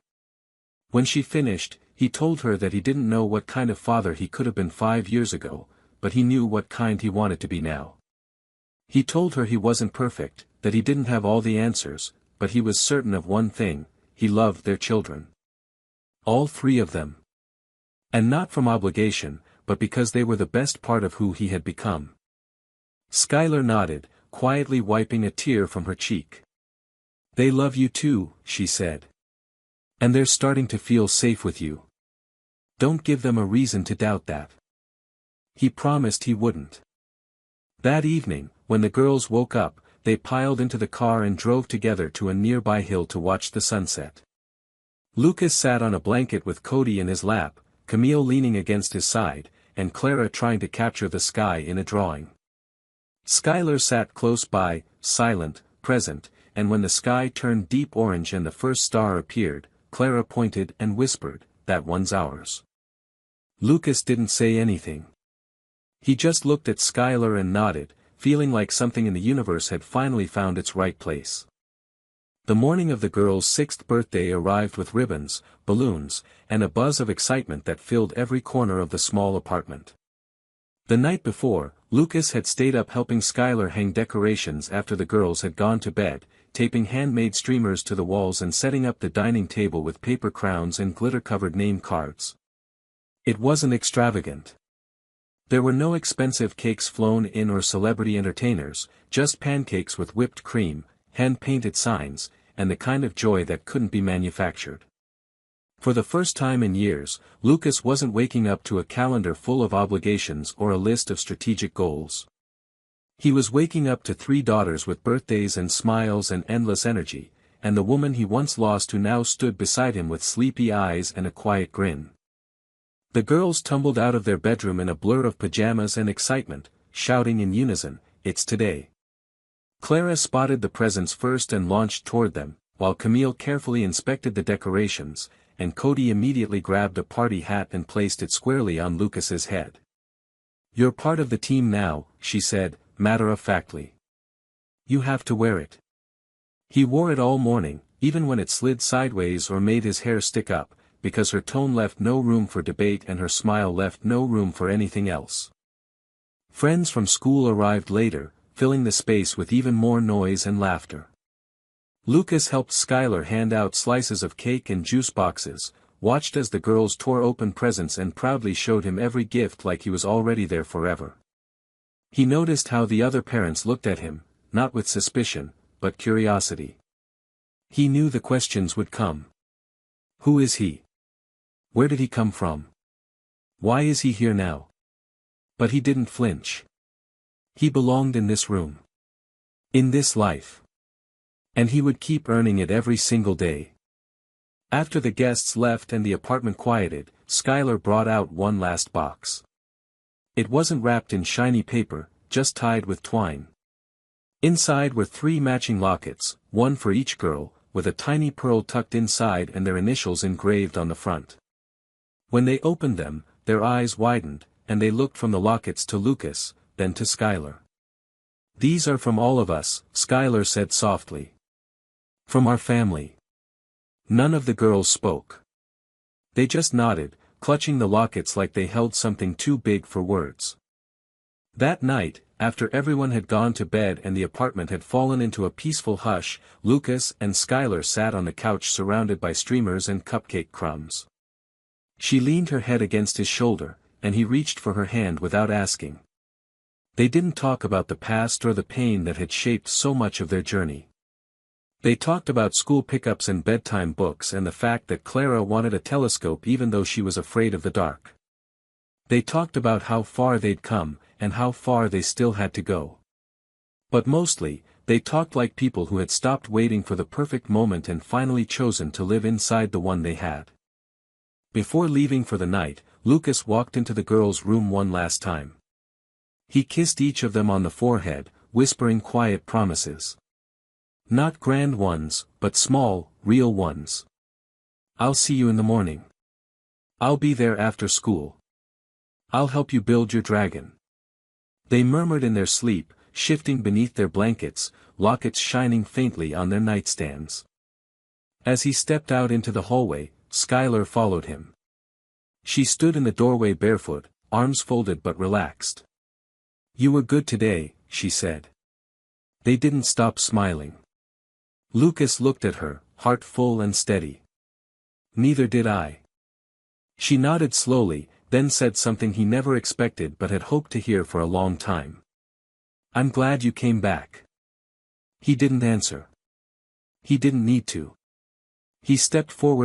When she finished, he told her that he didn't know what kind of father he could have been 5 years ago, but he knew what kind he wanted to be now. He told her he wasn't perfect, that he didn't have all the answers, but he was certain of one thing, he loved their children. All 3 of them. And not from obligation, but because they were the best part of who he had become. Skylar nodded, quietly wiping a tear from her cheek. They love you too, she said. And they're starting to feel safe with you. Don't give them a reason to doubt that. He promised he wouldn't. That evening, when the girls woke up, they piled into the car and drove together to a nearby hill to watch the sunset. Lucas sat on a blanket with Cody in his lap, Camille leaning against his side, and Clara trying to capture the sky in a drawing. Skylar sat close by, silent, present, and when the sky turned deep orange and the first star appeared, Clara pointed and whispered, "That one's ours." Lucas didn't say anything. He just looked at Skylar and nodded, feeling like something in the universe had finally found its right place. The morning of the girl's 6th birthday arrived with ribbons, balloons, and a buzz of excitement that filled every corner of the small apartment. The night before, Lucas had stayed up helping Skylar hang decorations after the girls had gone to bed, taping handmade streamers to the walls and setting up the dining table with paper crowns and glitter-covered name cards. It wasn't extravagant. There were no expensive cakes flown in or celebrity entertainers, just pancakes with whipped cream, hand-painted signs, and the kind of joy that couldn't be manufactured. For the first time in years, Lucas wasn't waking up to a calendar full of obligations or a list of strategic goals. He was waking up to 3 daughters with birthdays and smiles and endless energy, and the woman he once lost who now stood beside him with sleepy eyes and a quiet grin. The girls tumbled out of their bedroom in a blur of pajamas and excitement, shouting in unison, "It's today." Clara spotted the presents first and launched toward them, while Camille carefully inspected the decorations, and Cody immediately grabbed a party hat and placed it squarely on Lucas's head. "You're part of the team now," she said, matter-of-factly. "You have to wear it." He wore it all morning, even when it slid sideways or made his hair stick up, because her tone left no room for debate and her smile left no room for anything else. Friends from school arrived later, filling the space with even more noise and laughter. Lucas helped Skylar hand out slices of cake and juice boxes, watched as the girls tore open presents and proudly showed him every gift like he was already there forever. He noticed how the other parents looked at him, not with suspicion, but curiosity. He knew the questions would come. Who is he? Where did he come from? Why is he here now? But he didn't flinch. He belonged in this room. In this life. And he would keep earning it every single day. After the guests left and the apartment quieted, Skylar brought out one last box. It wasn't wrapped in shiny paper, just tied with twine. Inside were 3 matching lockets, one for each girl, with a tiny pearl tucked inside and their initials engraved on the front. When they opened them, their eyes widened, and they looked from the lockets to Lucas, then to Skylar. "These are from all of us," Skylar said softly. "From our family." None of the girls spoke. They just nodded, clutching the lockets like they held something too big for words. That night, after everyone had gone to bed and the apartment had fallen into a peaceful hush, Lucas and Skylar sat on the couch surrounded by streamers and cupcake crumbs. She leaned her head against his shoulder, and he reached for her hand without asking. They didn't talk about the past or the pain that had shaped so much of their journey. They talked about school pickups and bedtime books and the fact that Clara wanted a telescope even though she was afraid of the dark. They talked about how far they'd come, and how far they still had to go. But mostly, they talked like people who had stopped waiting for the perfect moment and finally chosen to live inside the one they had. Before leaving for the night, Lucas walked into the girls' room one last time. He kissed each of them on the forehead, whispering quiet promises. Not grand ones, but small, real ones. "I'll see you in the morning. I'll be there after school. I'll help you build your dragon." They murmured in their sleep, shifting beneath their blankets, lockets shining faintly on their nightstands. As he stepped out into the hallway, Skylar followed him. She stood in the doorway barefoot, arms folded but relaxed. "You were good today," she said. They didn't stop smiling. Lucas looked at her, heart full and steady. "Neither did I." She nodded slowly, then said something he never expected but had hoped to hear for a long time. "I'm glad you came back." He didn't answer. He didn't need to. He stepped forward